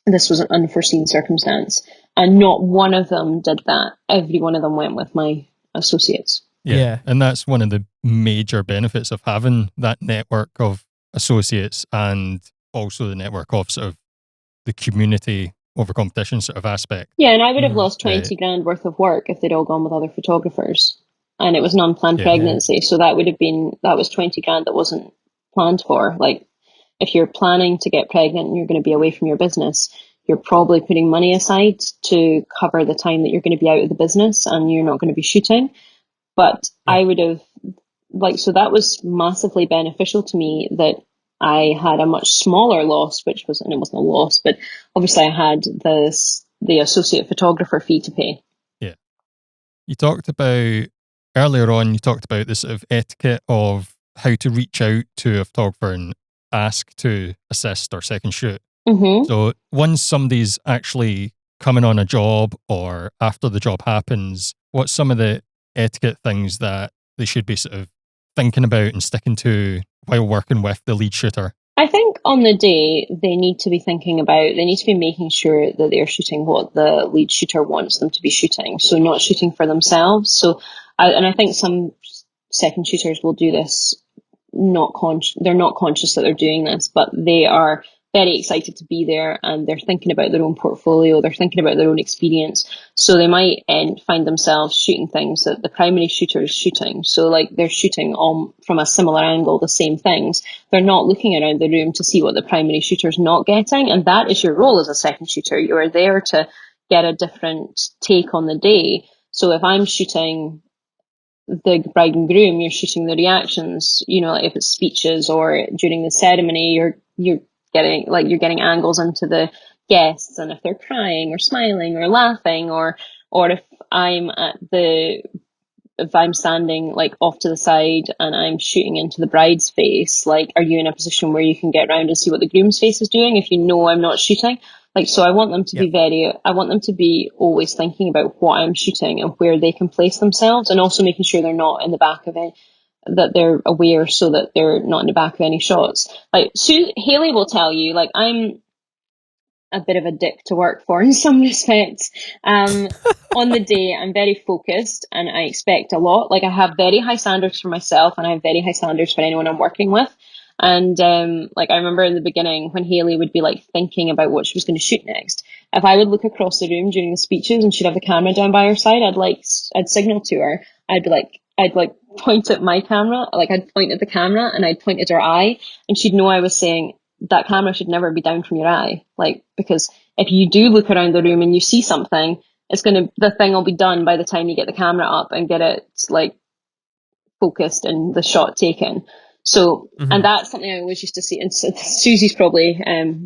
this was an unforeseen circumstance, and not one of them did that. Every one of them went with my associates. Yeah. And that's one of the major benefits of having that network of associates, and also the network of sort of the community over competition sort of aspect. Yeah, and I would have lost 20 grand worth of work if they'd all gone with other photographers, and it was an unplanned pregnancy. So that was 20 grand that wasn't planned for. Like, if you're planning to get pregnant and you're going to be away from your business, you're probably putting money aside to cover the time that you're going to be out of the business and you're not going to be shooting. But I would have, so that was massively beneficial to me, that I had a much smaller loss, and it wasn't a loss, but obviously I had the associate photographer fee to pay. Yeah. You talked about, earlier on, this sort of etiquette of how to reach out to a photographer and ask to assist or second shoot. Mm-hmm. So once somebody's actually coming on a job, or after the job happens, what's some of the etiquette things that they should be sort of thinking about and sticking to while working with the lead shooter? I think on the day, they need to be making sure that they're shooting what the lead shooter wants them to be shooting. So not shooting for themselves. So, I think some second shooters will do this, they're not conscious that they're doing this, but they are very excited to be there, and they're thinking about their own portfolio, they're thinking about their own experience. So they might find themselves shooting things that the primary shooter is shooting. So like, they're shooting from a similar angle, the same things. They're not looking around the room to see what the primary shooter's not getting. And that is your role as a second shooter. You are there to get a different take on the day. So if I'm shooting the bride and groom, you're shooting the reactions, if it's speeches, or during the ceremony, you're getting angles into the guests and if they're crying or smiling or laughing, or if I'm standing like off to the side and I'm shooting into the bride's face, like, are you in a position where you can get around and see what the groom's face is doing if you know I'm not shooting? Like, so I want them to I want them to be always thinking about what I'm shooting and where they can place themselves, and also making sure they're not in the back of it, that they're aware so that they're not in the back of any shots. Like, Haley will tell you, like, I'm a bit of a dick to work for in some respects. On the day, I'm very focused and I expect a lot. Like, I have very high standards for myself and I have very high standards for anyone I'm working with. And like, I remember in the beginning when Haley would be like thinking about what she was going to shoot next. If I would look across the room during the speeches and she'd have the camera down by her side, I'd signal to her. I'd like point at my camera, like I'd point at the camera and I'd point at her eye, and she'd know I was saying, that camera should never be down from your eye. Like, because if you do look around the room and you see something, the thing will be done by the time you get the camera up and get it like focused and the shot taken. So, and that's something I always used to see. And so Susie's probably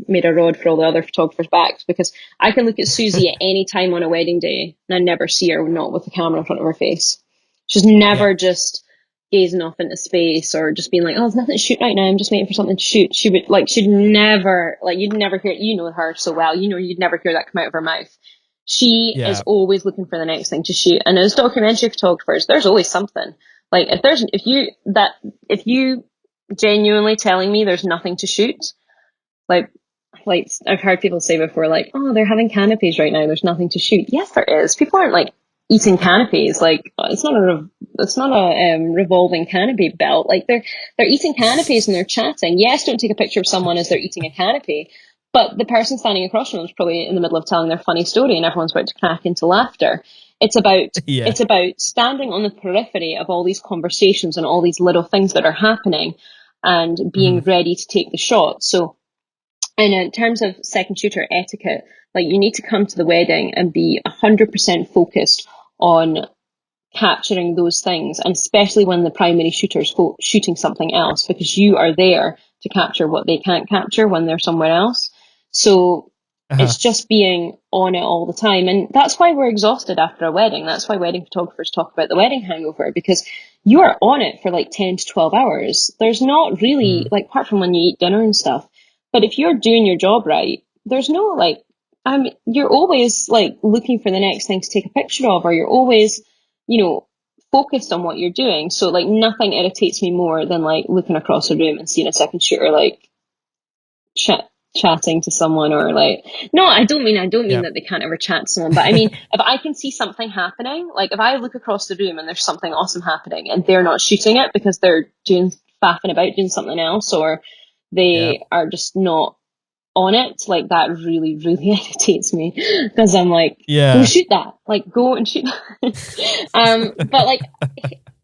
made a rod for all the other photographers' backs, because I can look at Susie at any time on a wedding day and I never see her not with the camera in front of her face. She's never just gazing off into space or just being like, oh, there's nothing to shoot right now, I'm just waiting for something to shoot. She'd never, like, you'd never hear, you know her so well, you know, you'd never hear that come out of her mouth. She is always looking for the next thing to shoot. And as documentary photographers, there's always something. Like, if you genuinely telling me there's nothing to shoot, like I've heard people say before, like, oh, they're having canopies right now, there's nothing to shoot. Yes, there is. People aren't like eating canopies. Like, it's not a revolving canopy belt. Like, they're eating canopies and they're chatting. Yes, don't take a picture of someone as they're eating a canopy, but the person standing across from them is probably in the middle of telling their funny story and everyone's about to crack into laughter. It's about standing on the periphery of all these conversations and all these little things that are happening and being ready to take the shot. So, and in terms of second shooter etiquette, like, you need to come to the wedding and be 100% focused on capturing those things, and especially when the primary shooter's shooting something else, because you are there to capture what they can't capture when they're somewhere else. So it's just being on it all the time. And that's why we're exhausted after a wedding. That's why wedding photographers talk about the wedding hangover, because you are on it for like 10 to 12 hours. There's not really, like, apart from when you eat dinner and stuff, but if you're doing your job right, there's no like, you're always like looking for the next thing to take a picture of, or you're always, you know, focused on what you're doing. So like, nothing irritates me more than like looking across a room and seeing a second shooter like chatting to someone, or like, no, I don't mean that they can't ever chat to someone, but I mean, if I can see something happening, like if I look across the room and there's something awesome happening and they're not shooting it because they're faffing about doing something else, or they are just not on it, like, that really, really irritates me, because I'm like, go shoot that, like, go and shoot but like,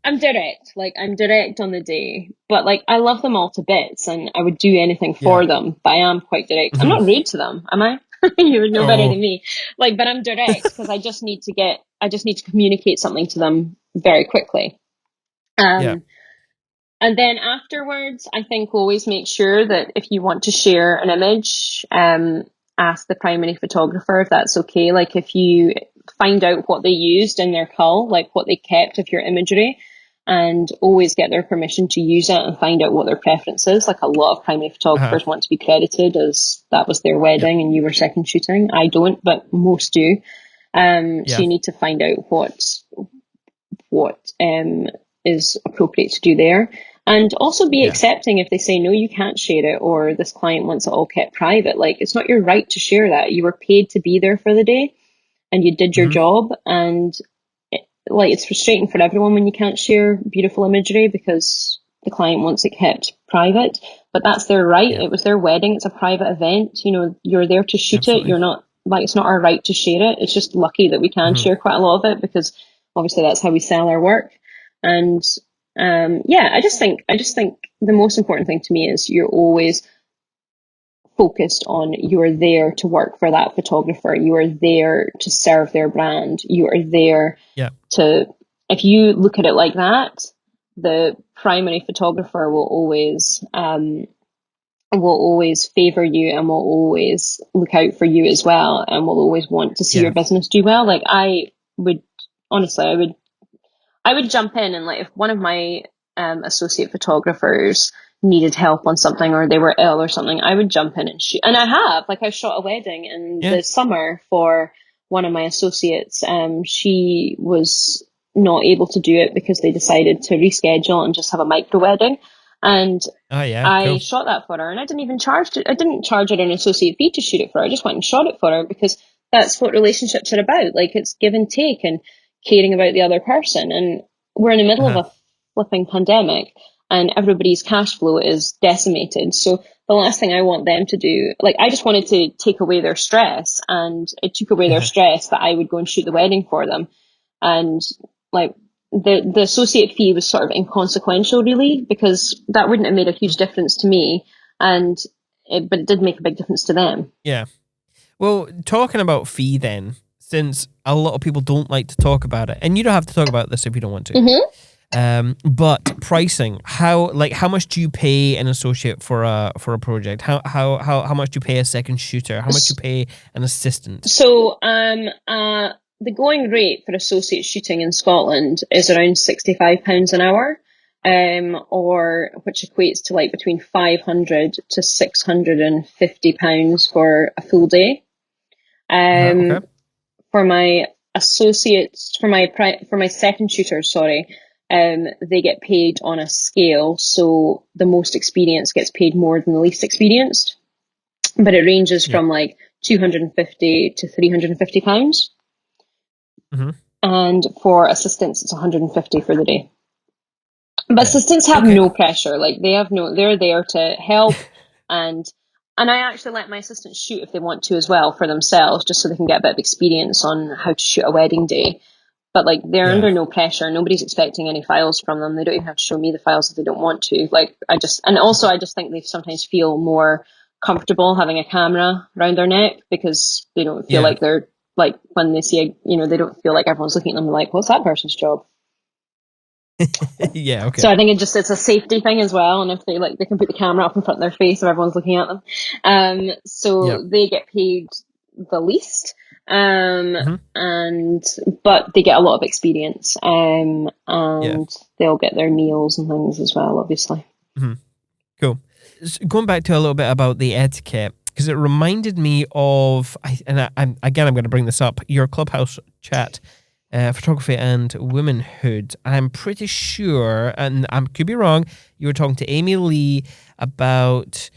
I'm direct on the day, but like, I love them all to bits and I would do anything for them, but I am quite direct. I'm not rude to them, am I? You would know better than me. Like, but I'm direct because I just need to communicate something to them very quickly. And then afterwards, I think always make sure that if you want to share an image, ask the primary photographer if that's okay. Like, if you find out what they used in their cull, like what they kept of your imagery, and always get their permission to use it and find out what their preference is. Like, a lot of primary photographers want to be credited as that was their wedding and you were second shooting. I don't, but most do. So you need to find out what is appropriate to do there. And also be accepting if they say, no, you can't share it, or this client wants it all kept private. Like, it's not your right to share that. You were paid to be there for the day and you did your job. And it's frustrating for everyone when you can't share beautiful imagery because the client wants it kept private, but that's their right. It was their wedding. It's a private event. You know, you're there to shoot it. You're not, like, it's not our right to share it. It's just lucky that we can share quite a lot of it, because obviously that's how we sell our work. And I just think the most important thing to me is you're always focused on, you are there to work for that photographer. You are there to serve their brand. You are there to, if you look at it like that, the primary photographer will always will always favor you and will always look out for you as well, and will always want to see Yeah. your business do well. Like I would, honestly, I would jump in, and like if one of my associate photographers needed help on something or they were ill or something, I would jump in and shoot. And I shot a wedding in Yeah. the summer for one of my associates. She was not able to do it because they decided to reschedule and just have a micro wedding. And Oh yeah, I cool. shot that for her, and I didn't even charge it. I didn't charge her an associate fee to shoot it for her. I just went and shot it for her because that's what relationships are about. Like it's give and take and caring about the other person. And we're in the middle of a flipping pandemic, and everybody's cash flow is decimated. So the last thing I want them to do, like I just wanted to take away their stress, and it took away their stress that I would go and shoot the wedding for them. And like the associate fee was sort of inconsequential really, because that wouldn't have made a huge difference to me, but it did make a big difference to them. Yeah. Well, talking about fee then, since a lot of people don't like to talk about it, and you don't have to talk about this if you don't want to. Mm-hmm. But pricing, how much do you pay an associate for a project? How much do you pay a second shooter? How much do you pay an assistant? So the going rate for associate shooting in Scotland is around £65 an hour, or which equates to like between £500 to £650 for a full day. Okay. For my associates, for my second shooters, sorry, they get paid on a scale, so the most experienced gets paid more than the least experienced, but it ranges from like £250 to £350. Mm-hmm. And for assistants, it's £150 for the day. But assistants have Okay. no pressure. Like they're there to help, and I actually let my assistants shoot if they want to as well for themselves, just so they can get a bit of experience on how to shoot a wedding day. But like they're under no pressure. Nobody's expecting any files from them. They don't even have to show me the files if they don't want to. Like I just think they sometimes feel more comfortable having a camera around their neck, because they don't feel like they're like when they see they don't feel like everyone's looking at them like, what's that person's job? Yeah, okay. So I think it's a safety thing as well, and if they can put the camera up in front of their face if everyone's looking at them. So they get paid the least, but they get a lot of experience, and they'll get their meals and things as well, obviously. Cool. Going back to a little bit about the etiquette, because it reminded me of, I'm going to bring this up, your Clubhouse chat, photography and womanhood. I'm pretty sure, and I could be wrong, you were talking to Amy Lee about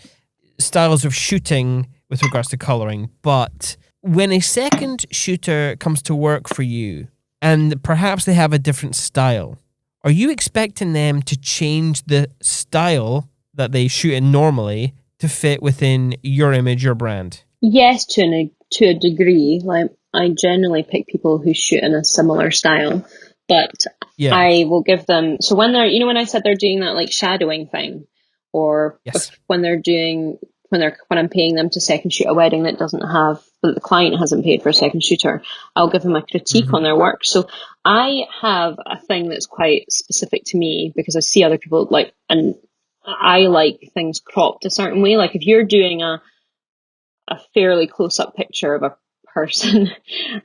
styles of shooting with regards to colouring, but when a second shooter comes to work for you, and perhaps they have a different style, are you expecting them to change the style that they shoot in normally to fit within your image, your brand? Yes, to a degree. Like I generally pick people who shoot in a similar style, but I will give them. So when when I said they're doing that like shadowing thing, or when I'm paying them to second shoot a wedding that the client hasn't paid for a second shooter, I'll give them a critique on their work. So I have a thing that's quite specific to me, because I see other people and I like things cropped a certain way. Like if you're doing a fairly close-up picture of a person,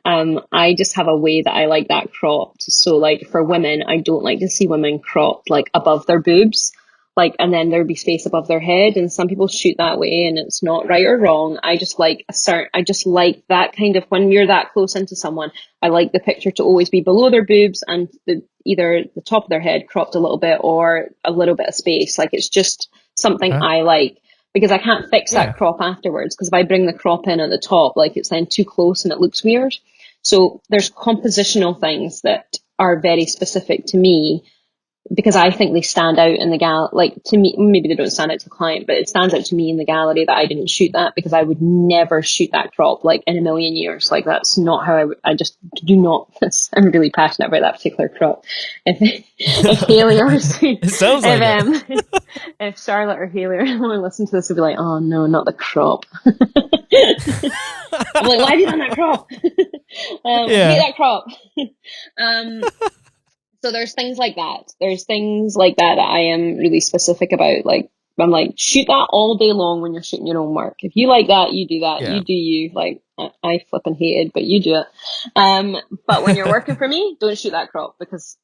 I just have a way that I like that cropped. So like for women, I don't like to see women cropped like above their boobs, and then there'd be space above their head, and some people shoot that way and it's not right or wrong. I just like that kind of, when you're that close into someone, I like the picture to always be below their boobs and either the top of their head cropped a little bit or a little bit of space. Like it's just something I like, because I can't fix that crop afterwards, because if I bring the crop in at the top, like it's then too close and it looks weird. So there's compositional things that are very specific to me, because I think they stand out in the like to me, maybe they don't stand out to the client, but it stands out to me in the gallery that I didn't shoot that, because I would never shoot that crop like in a million years. Like that's not how I just do not. I'm really passionate about that particular crop. If Haley or it sounds like if Charlotte or Haley want to listen to this, they'll be like, oh no, not the crop. I'm like, why have you done that crop? Hate that crop. So there's things like that. There's things like that I am really specific about. Like I'm like, shoot that all day long when you're shooting your own work. If you like that, you do that. Yeah. You do you. Like, I flipping hated, but you do it. But when you're working for me, don't shoot that crop because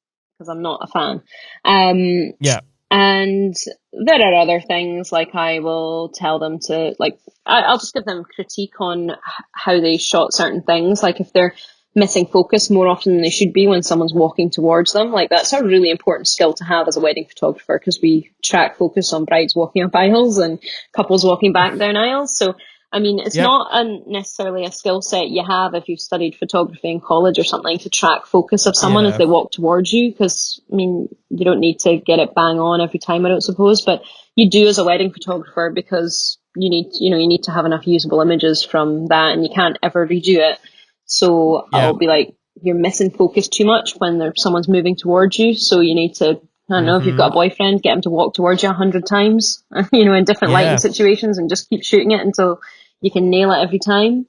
I'm not a fan. Yeah. And there are other things, like I will tell them to, like, I'll just give them critique on how they shot certain things. Like if they're missing focus more often than they should be when someone's walking towards them, like that's a really important skill to have as a wedding photographer, because we track focus on brides walking up aisles and couples walking back down aisles. So I mean, it's Yep. not necessarily a skill set you have if you've studied photography in college or something, to track focus of someone as Yeah. they walk towards you. Because, I mean, you don't need to get it bang on every time, I don't suppose, but you do as a wedding photographer, because you need to have enough usable images from that, and you can't ever redo it. So Yeah. I'll be like, you're missing focus too much when someone's moving towards you. So you need to, I don't know, if you've got a boyfriend, get him to walk towards you 100 times, in different lighting Yeah. situations, and just keep shooting it until you can nail it every time.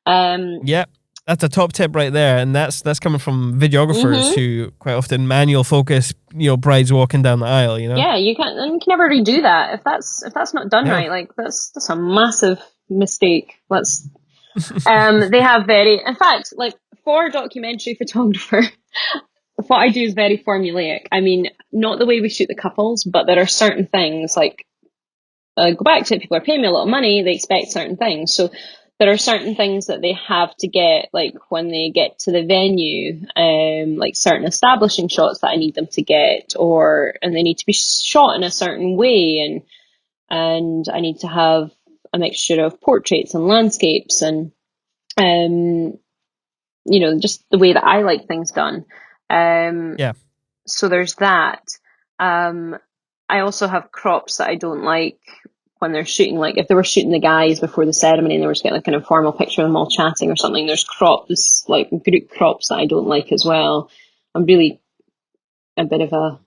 Yep. That's a top tip right there, and that's coming from videographers who quite often manual focus, brides walking down the aisle. Yeah, you can never redo that if that's not done No. right. Like that's a massive mistake. They have in fact, like for a documentary photographer, what I do is very formulaic. I mean, not the way we shoot the couples, but there are certain things, like, go back to it, people are paying me a lot of money, they expect certain things. So there are certain things that they have to get, like when they get to the venue, like certain establishing shots that I need them to get, and they need to be shot in a certain way, and I need to have a mixture of portraits and landscapes, and just the way that I like things done. Yeah. So there's that. I also have crops that I don't like when they're shooting. Like if they were shooting the guys before the ceremony and they were just getting like an informal picture of them all chatting or something, there's crops, like group crops, that I don't like as well. I'm really a bit of a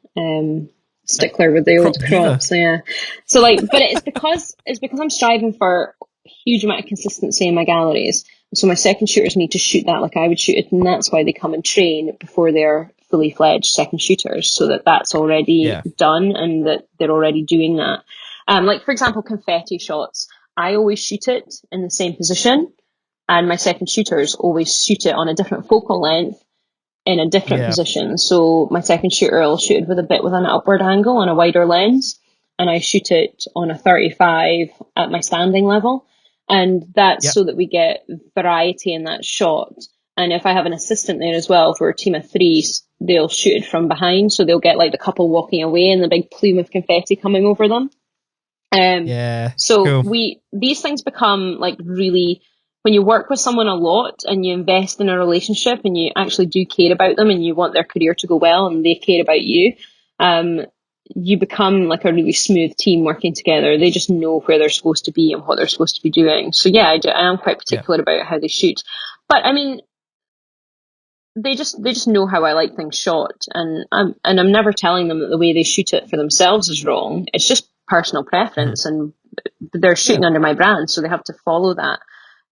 stickler with the Crop old diva. crops, yeah. So but it's because I'm striving for a huge amount of consistency in my galleries. So my second shooters need to shoot that like I would shoot it, and that's why they come and train before they're fully fledged second shooters, so that's already Yeah. done and that they're already doing that. Like for example, confetti shots, I always shoot it in the same position, and my second shooters always shoot it on a different focal length in a different Yeah. position. So my second shooter will shoot it with an upward angle on a wider lens, and I shoot it on a 35 at my standing level. And that's Yep. so that we get variety in that shot. And if I have an assistant there as well, if we're a team of three, they'll shoot it from behind. So they'll get like the couple walking away and the big plume of confetti coming over them. Yeah. So Cool. these things become like really, when you work with someone a lot and you invest in a relationship and you actually do care about them and you want their career to go well and they care about you, you become like a really smooth team working together. They just know where they're supposed to be and what they're supposed to be doing. So yeah, I am quite Yeah. particular about how they shoot. But I mean, they just know how I like things shot, and I'm never telling them that the way they shoot it for themselves is wrong. It's just personal preference, and they're Yeah. shooting under my brand, so they have to follow that.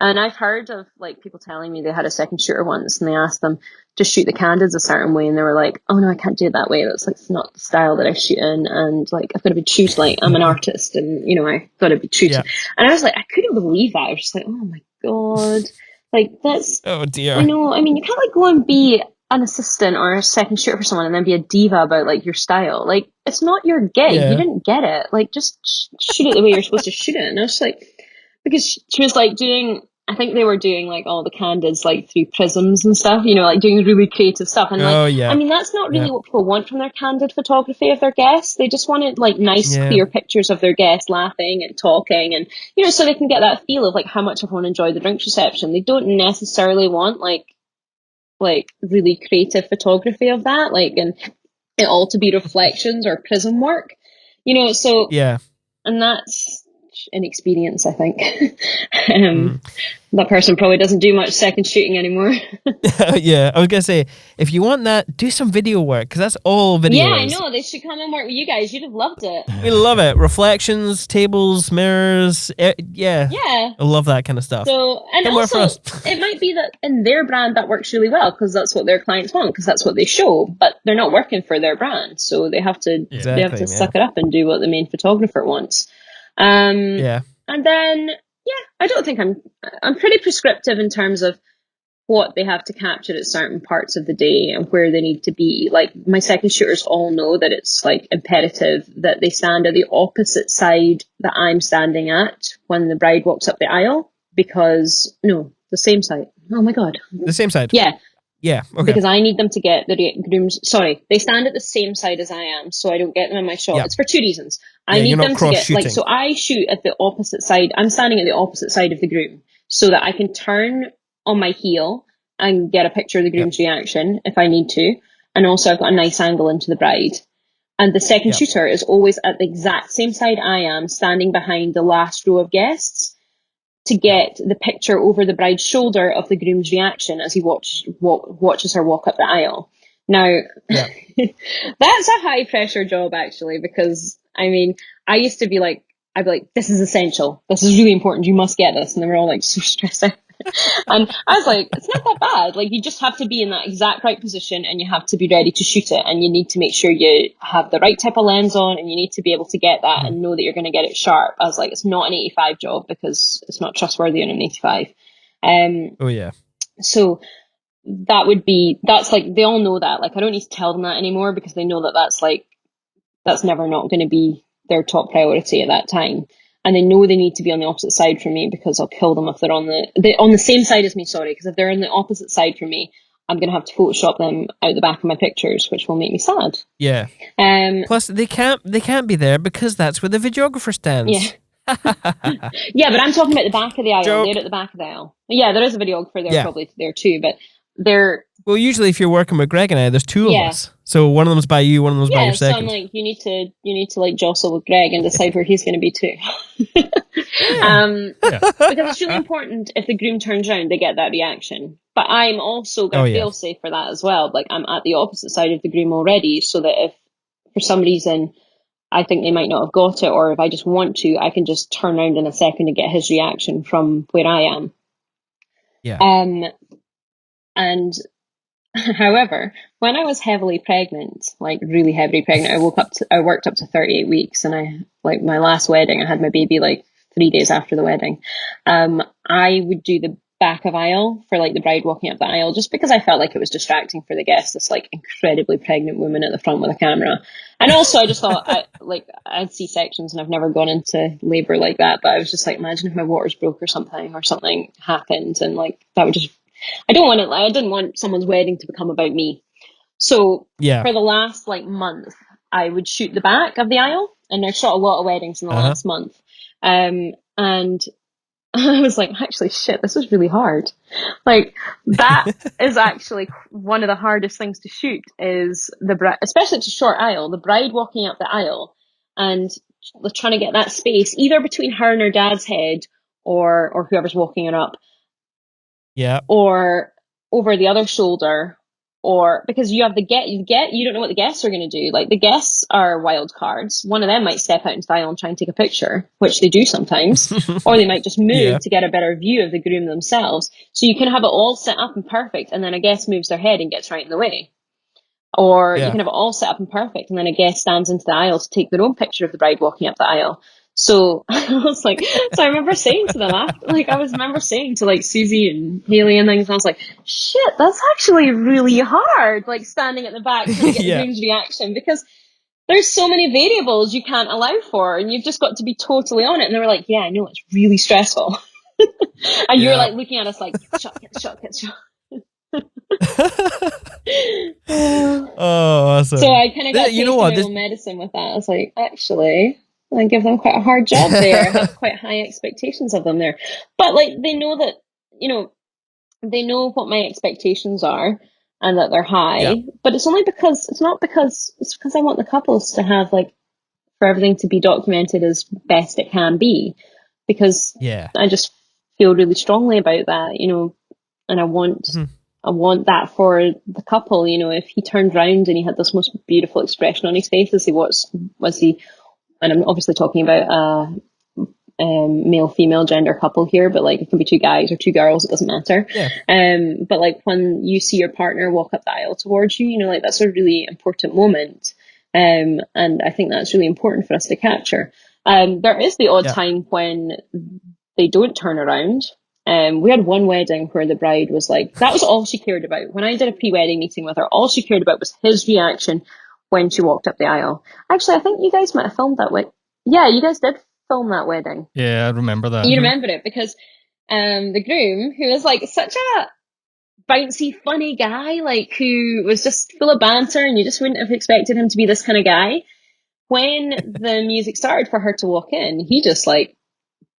And I've heard of like people telling me they had a second shooter once, and they asked them to shoot the candids a certain way, and they were like, "Oh no, I can't do it that way. That's like it's not the style that I shoot in, and like I've got to be true to like I'm an artist, and I've got to be true to." Yeah. And I was like, I couldn't believe that. I was just like, "Oh my god." Like that's, Oh I dear. know. I mean, you can't like go and be an assistant or a second shooter for someone and then be a diva about like your style. Like it's not your gig. You Yeah. didn't get it. Like just shoot it the way you're supposed to shoot it. And I was like, because she was like doing. I think they were doing like all the candids like through prisms and stuff. Like doing really creative stuff. And like, Oh I yeah. mean, that's not Yeah. really what people want from their candid photography of their guests. They just wanted like nice, Yeah. clear pictures of their guests laughing and talking, and so they can get that feel of like how much everyone enjoyed the drinks reception. They don't necessarily want like really creative photography of that, like, and it all to be reflections or prism work, so, Yeah. and that's much inexperience, I think. That person probably doesn't do much second shooting anymore. Yeah, I was gonna say, if you want that, do some video work, because that's all video Yeah, I is. know. They should come and work with you guys. You'd have loved it. We love it. Reflections, tables, mirrors. Yeah. Yeah. I love that kind of stuff. So, and Come work for also, us. it might be that in their brand that works really well because that's what their clients want, because that's what they show. But they're not working for their brand, so they have to Exactly, suck it up and do what the main photographer wants. And then, I don't think I'm pretty prescriptive in terms of what they have to capture at certain parts of the day and where they need to be. Like, my second shooters all know that it's like imperative that they stand at the opposite side that I'm standing at when the bride walks up the aisle, because no, the same side. Oh my god. The same side. Yeah. Yeah. Okay. Because I need them to get the grooms. Sorry, they stand at the same side as I am, so I don't get them in my shot. Yeah. It's for two reasons. I Yeah, need you're not them to get cross-shooting. so I shoot at the opposite side. I'm standing at the opposite side of the groom, so that I can turn on my heel and get a picture of the groom's reaction if I need to, and also I've got a nice angle into the bride. And the second shooter is always at the exact same side I am, standing behind the last row of guests, to get the picture over the bride's shoulder of the groom's reaction as he watches her walk up the aisle. Now, that's a high pressure job, actually, because I mean, I used to be like, I'd be like, this is essential. This is really important. You must get this. And they were all like so stressed out. And I was like, it's not that bad. Like, you just have to be in that exact right position and you have to be ready to shoot it. And you need to make sure you have the right type of lens on, and you need to be able to get that and know that you're going to get it sharp. I was like, it's not an 85 job because it's not trustworthy on an 85. Oh yeah. So that's like, they all know that. Like, I don't need to tell them that anymore because they know that that's never not going to be their top priority at that time. And they know they need to be on the opposite side from me because I'll kill them if they're on the same side as me, sorry. Because if they're on the opposite side from me, I'm going to have to Photoshop them out the back of my pictures, which will make me sad. Yeah. Plus, they can't be there because that's where the videographer stands. Yeah. Yeah, but I'm talking about the back of the aisle. Joke. They're at the back of the aisle. Yeah, there is a videographer there probably there too, but they're... Well, usually if you're working with Greg and I, there's two of us. So one of them's by you, one of them's by your second. So I'm like, you need to like jostle with Greg and decide where he's going to be too. Because it's really important if the groom turns around, they get that reaction. But I'm also going to feel safe for that as well. Like, I'm at the opposite side of the groom already, so that if for some reason I think they might not have got it, or if I just want to, I can just turn around in a second to get his reaction from where I am. Yeah. And however, when I was heavily pregnant, like really heavily pregnant, I worked up to 38 weeks, and my last wedding, I had my baby like 3 days after the wedding. I would do the back of aisle for like the bride walking up the aisle, just because I felt like it was distracting for the guests, this like incredibly pregnant woman at the front with a camera. And also I just thought I had C-sections and I've never gone into labor like that, but I was just like, imagine if my waters broke or something happened, and like that would just, I didn't want someone's wedding to become about me. So for the last like month, I would shoot the back of the aisle, and I shot a lot of weddings in the last month. And I was like, actually, shit, this is really hard. Like, that is actually one of the hardest things to shoot, is the bride, especially it's a short aisle, the bride walking up the aisle and trying to get that space either between her and her dad's head, or whoever's walking her up. Yeah. Or over the other shoulder, or because you have you don't know what the guests are going to do. Like, the guests are wild cards. One of them might step out into the aisle and try and take a picture, which they do sometimes, or they might just move to get a better view of the groom themselves. So you can have it all set up and perfect, and then a guest moves their head and gets right in the way. Or you can have it all set up and perfect, and then a guest stands into the aisle to take their own picture of the bride walking up the aisle. So I was like, so I remember saying to them after, like, I remember saying to like Susie and Haley and things, and I was like, shit, that's actually really hard, like standing at the back trying to get the groom's reaction, because there's so many variables you can't allow for, and you've just got to be totally on it. And they were like, yeah, I know, it's really stressful. And you were like looking at us like, get the shot. Oh, awesome. So I kind of got taken my own medicine with that. I was like, actually, I give them quite a hard job there. I have quite high expectations of them there. But like, they know that, they know what my expectations are and that they're high. But it's only because, it's because I want the couples to have like for everything to be documented as best it can be, because Yeah. I just feel really strongly about that, and I want that for the couple. If he turned round and he had this most beautiful expression on his face as he was he, and I'm obviously talking about male female gender couple here, but like it can be two guys or two girls, it doesn't matter. Yeah. But like when you see your partner walk up the aisle towards you, like that's a really important moment. And I think that's really important for us to capture. There is the odd time when they don't turn around. We had one wedding where the bride was like, that was all she cared about. When I did a pre-wedding meeting with her, all she cared about was his reaction when she walked up the aisle. Actually, I think you guys might have filmed that Yeah, you guys did film that wedding. Yeah, I remember that. You remember it because the groom, who was like such a bouncy, funny guy, like who was just full of banter, and you just wouldn't have expected him to be this kind of guy. When the music started for her to walk in, he just like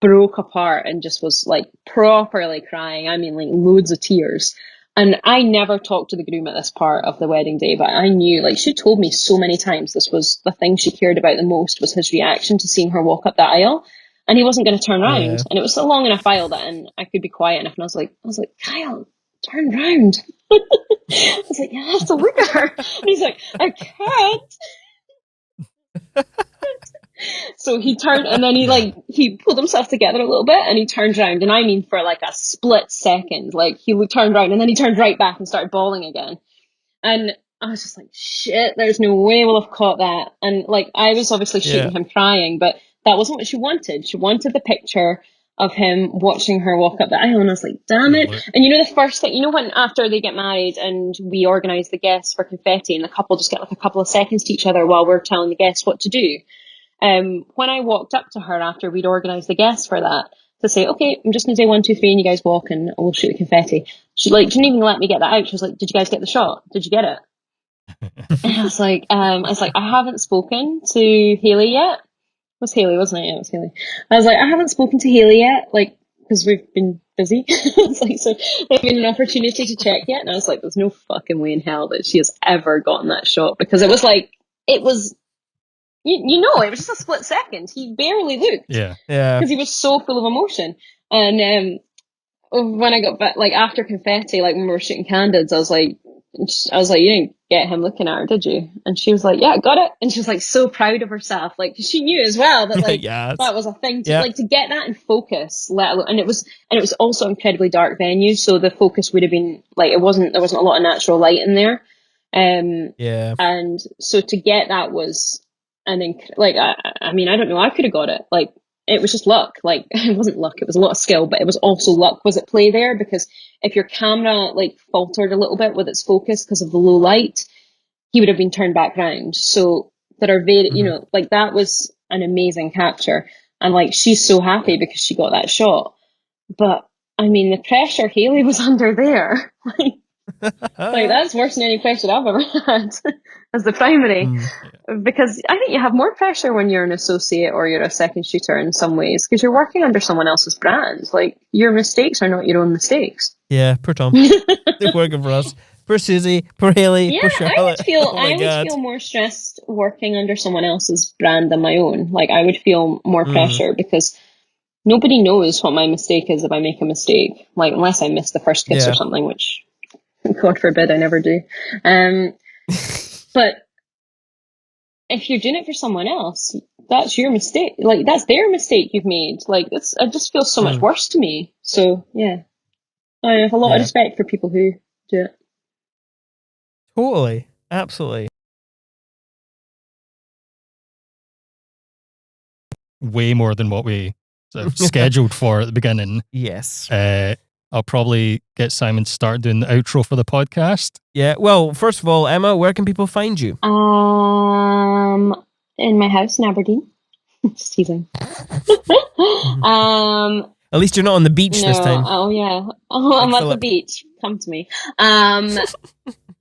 broke apart and just was like properly crying. I mean, like loads of tears. And I never talked to the groom at this part of the wedding day, but I knew, like, she told me so many times this was the thing she cared about the most, was his reaction to seeing her walk up the aisle. And he wasn't going to turn around. Yeah. And it was a long enough aisle that, and I could be quiet enough. And I was like, Kyle, turn round. I was like, you have to look at her. And he's like, I can't. So he turned, and then he pulled himself together a little bit, and he turned around, and I mean for like a split second, like he turned around, and then he turned right back and started bawling again. And I was just like, shit, there's no way we'll have caught that. And like, I was obviously shooting him crying, but that wasn't what she wanted. She wanted the picture of him watching her walk up the aisle, and I was like, damn it. And the first thing, when after they get married and we organise the guests for confetti, and the couple just get like a couple of seconds to each other while we're telling the guests what to do. When I walked up to her after we'd organised the guests for that, to say, okay, I'm just going to say 1, 2, 3, and you guys walk, and we'll shoot the confetti. She didn't even let me get that out. She was like, did you guys get the shot? Did you get it? And I was like, I haven't spoken to Hayley yet. It was Hayley, wasn't it? Yeah, it was Hayley. I was like, I haven't spoken to Hayley yet, like, because we've been busy. It's like, so there's been an opportunity to check yet. And I was like, there's no fucking way in hell that she has ever gotten that shot, because it was like, it was, it was just a split second. He barely looked. Yeah. Because he was so full of emotion. And when I got back, like after confetti, like when we were shooting candids, I was like, you didn't get him looking at her, did you? And she was like, yeah, got it. And she was like so proud of herself, like, 'cause she knew as well that like Yes. that was a thing to like to get that in focus. Let alone, and it was also incredibly dark venue, so the focus would have been like there wasn't a lot of natural light in there. And so to get that was I mean, I don't know, I could have got it. Like, it was just luck. Like, it wasn't luck, it was a lot of skill, but it was also luck was at play there, because if your camera like faltered a little bit with its focus because of the low light, he would have been turned back round. So there are very, like that was an amazing capture. And like, she's so happy because she got that shot. But I mean, the pressure Hayley was under there, like that's worse than any pressure I've ever had as the primary. Because I think you have more pressure when you're an associate or you're a second shooter in some ways, because you're working under someone else's brand. Like, your mistakes are not your own mistakes. Yeah, poor Tom. They're working for us. Poor Susie, poor Hayley, poor Charlotte. I would feel more stressed working under someone else's brand than my own. Like, I would feel more pressure because nobody knows what my mistake is if I make a mistake. Like, unless I miss the first kiss or something, which God forbid I never do. But if you're doing it for someone else, that's your mistake. Like, that's their mistake you've made. Like, it just feels so much worse to me. So, yeah. I have a lot of respect for people who do it. Totally. Absolutely. Way more than what we sort of scheduled for at the beginning. Yes. I'll probably get Simon to start doing the outro for the podcast. Yeah. Well, first of all, Emma, where can people find you? In my house in Aberdeen. Just teasing. At least you're not on the beach this time. Oh yeah. Oh, I'm at the beach. Come to me.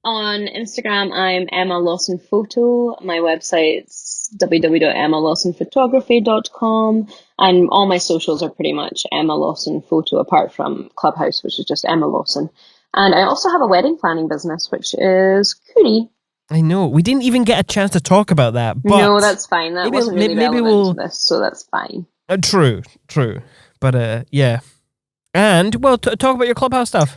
On Instagram, I'm Emma Lawson Photo. My website's www.emmalawsonphotography.com, and all my socials are pretty much Emma Lawson Photo, apart from Clubhouse, which is just Emma Lawson. And I also have a wedding planning business, which is Cootie. I know. We didn't even get a chance to talk about that. But No, that's fine. That wasn't really relevant we'll. to this, so that's fine. True. But yeah. And well, talk about your Clubhouse stuff.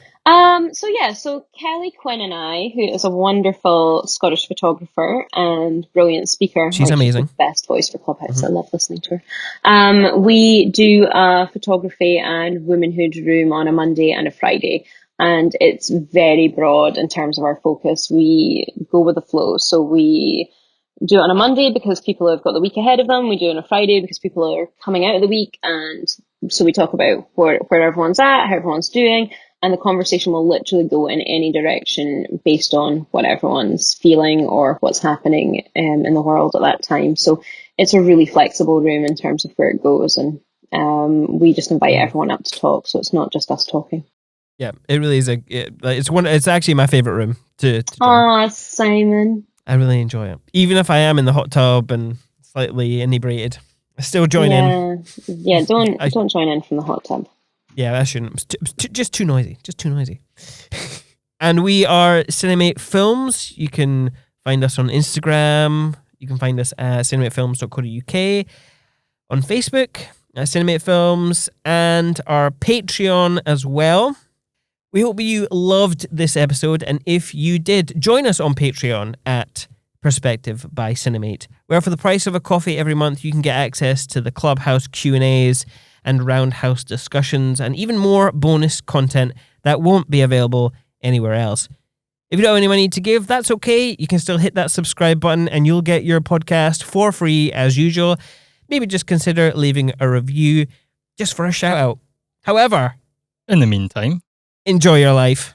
So Kelly Quinn and I, who is a wonderful Scottish photographer and brilliant speaker. She's amazing. She's the best voice for Clubhouse. I love listening to her. We do a photography and womanhood room on a Monday and a Friday. And it's very broad in terms of our focus. We go with the flow. So we do it on a Monday because people have got the week ahead of them. We do it on a Friday because people are coming out of the week. And so we talk about where everyone's at, how everyone's doing. And the conversation will literally go in any direction based on what everyone's feeling or what's happening in the world at that time. So it's a really flexible room in terms of where it goes. And we just invite everyone up to talk. So it's not just us talking. Yeah, it really is. It's actually my favorite room to join. Aw, Simon. I really enjoy it. Even if I am in the hot tub and slightly inebriated, I still join in. Yeah, don't join in from the hot tub. Yeah, I shouldn't. It's just too noisy. Just too noisy. And we are Cinemate Films. You can find us on Instagram. You can find us at cinematefilms.co.uk. On Facebook, at Cinemate Films. And our Patreon as well. We hope you loved this episode. And if you did, join us on Patreon at Perspective by Cinemate, where for the price of a coffee every month, you can get access to the Clubhouse Q&As and Roundhouse discussions, and even more bonus content that won't be available anywhere else. If you don't have any money to give, that's okay. You can still hit that subscribe button and you'll get your podcast for free as usual. Maybe just consider leaving a review just for a shout out. However, in the meantime, enjoy your life.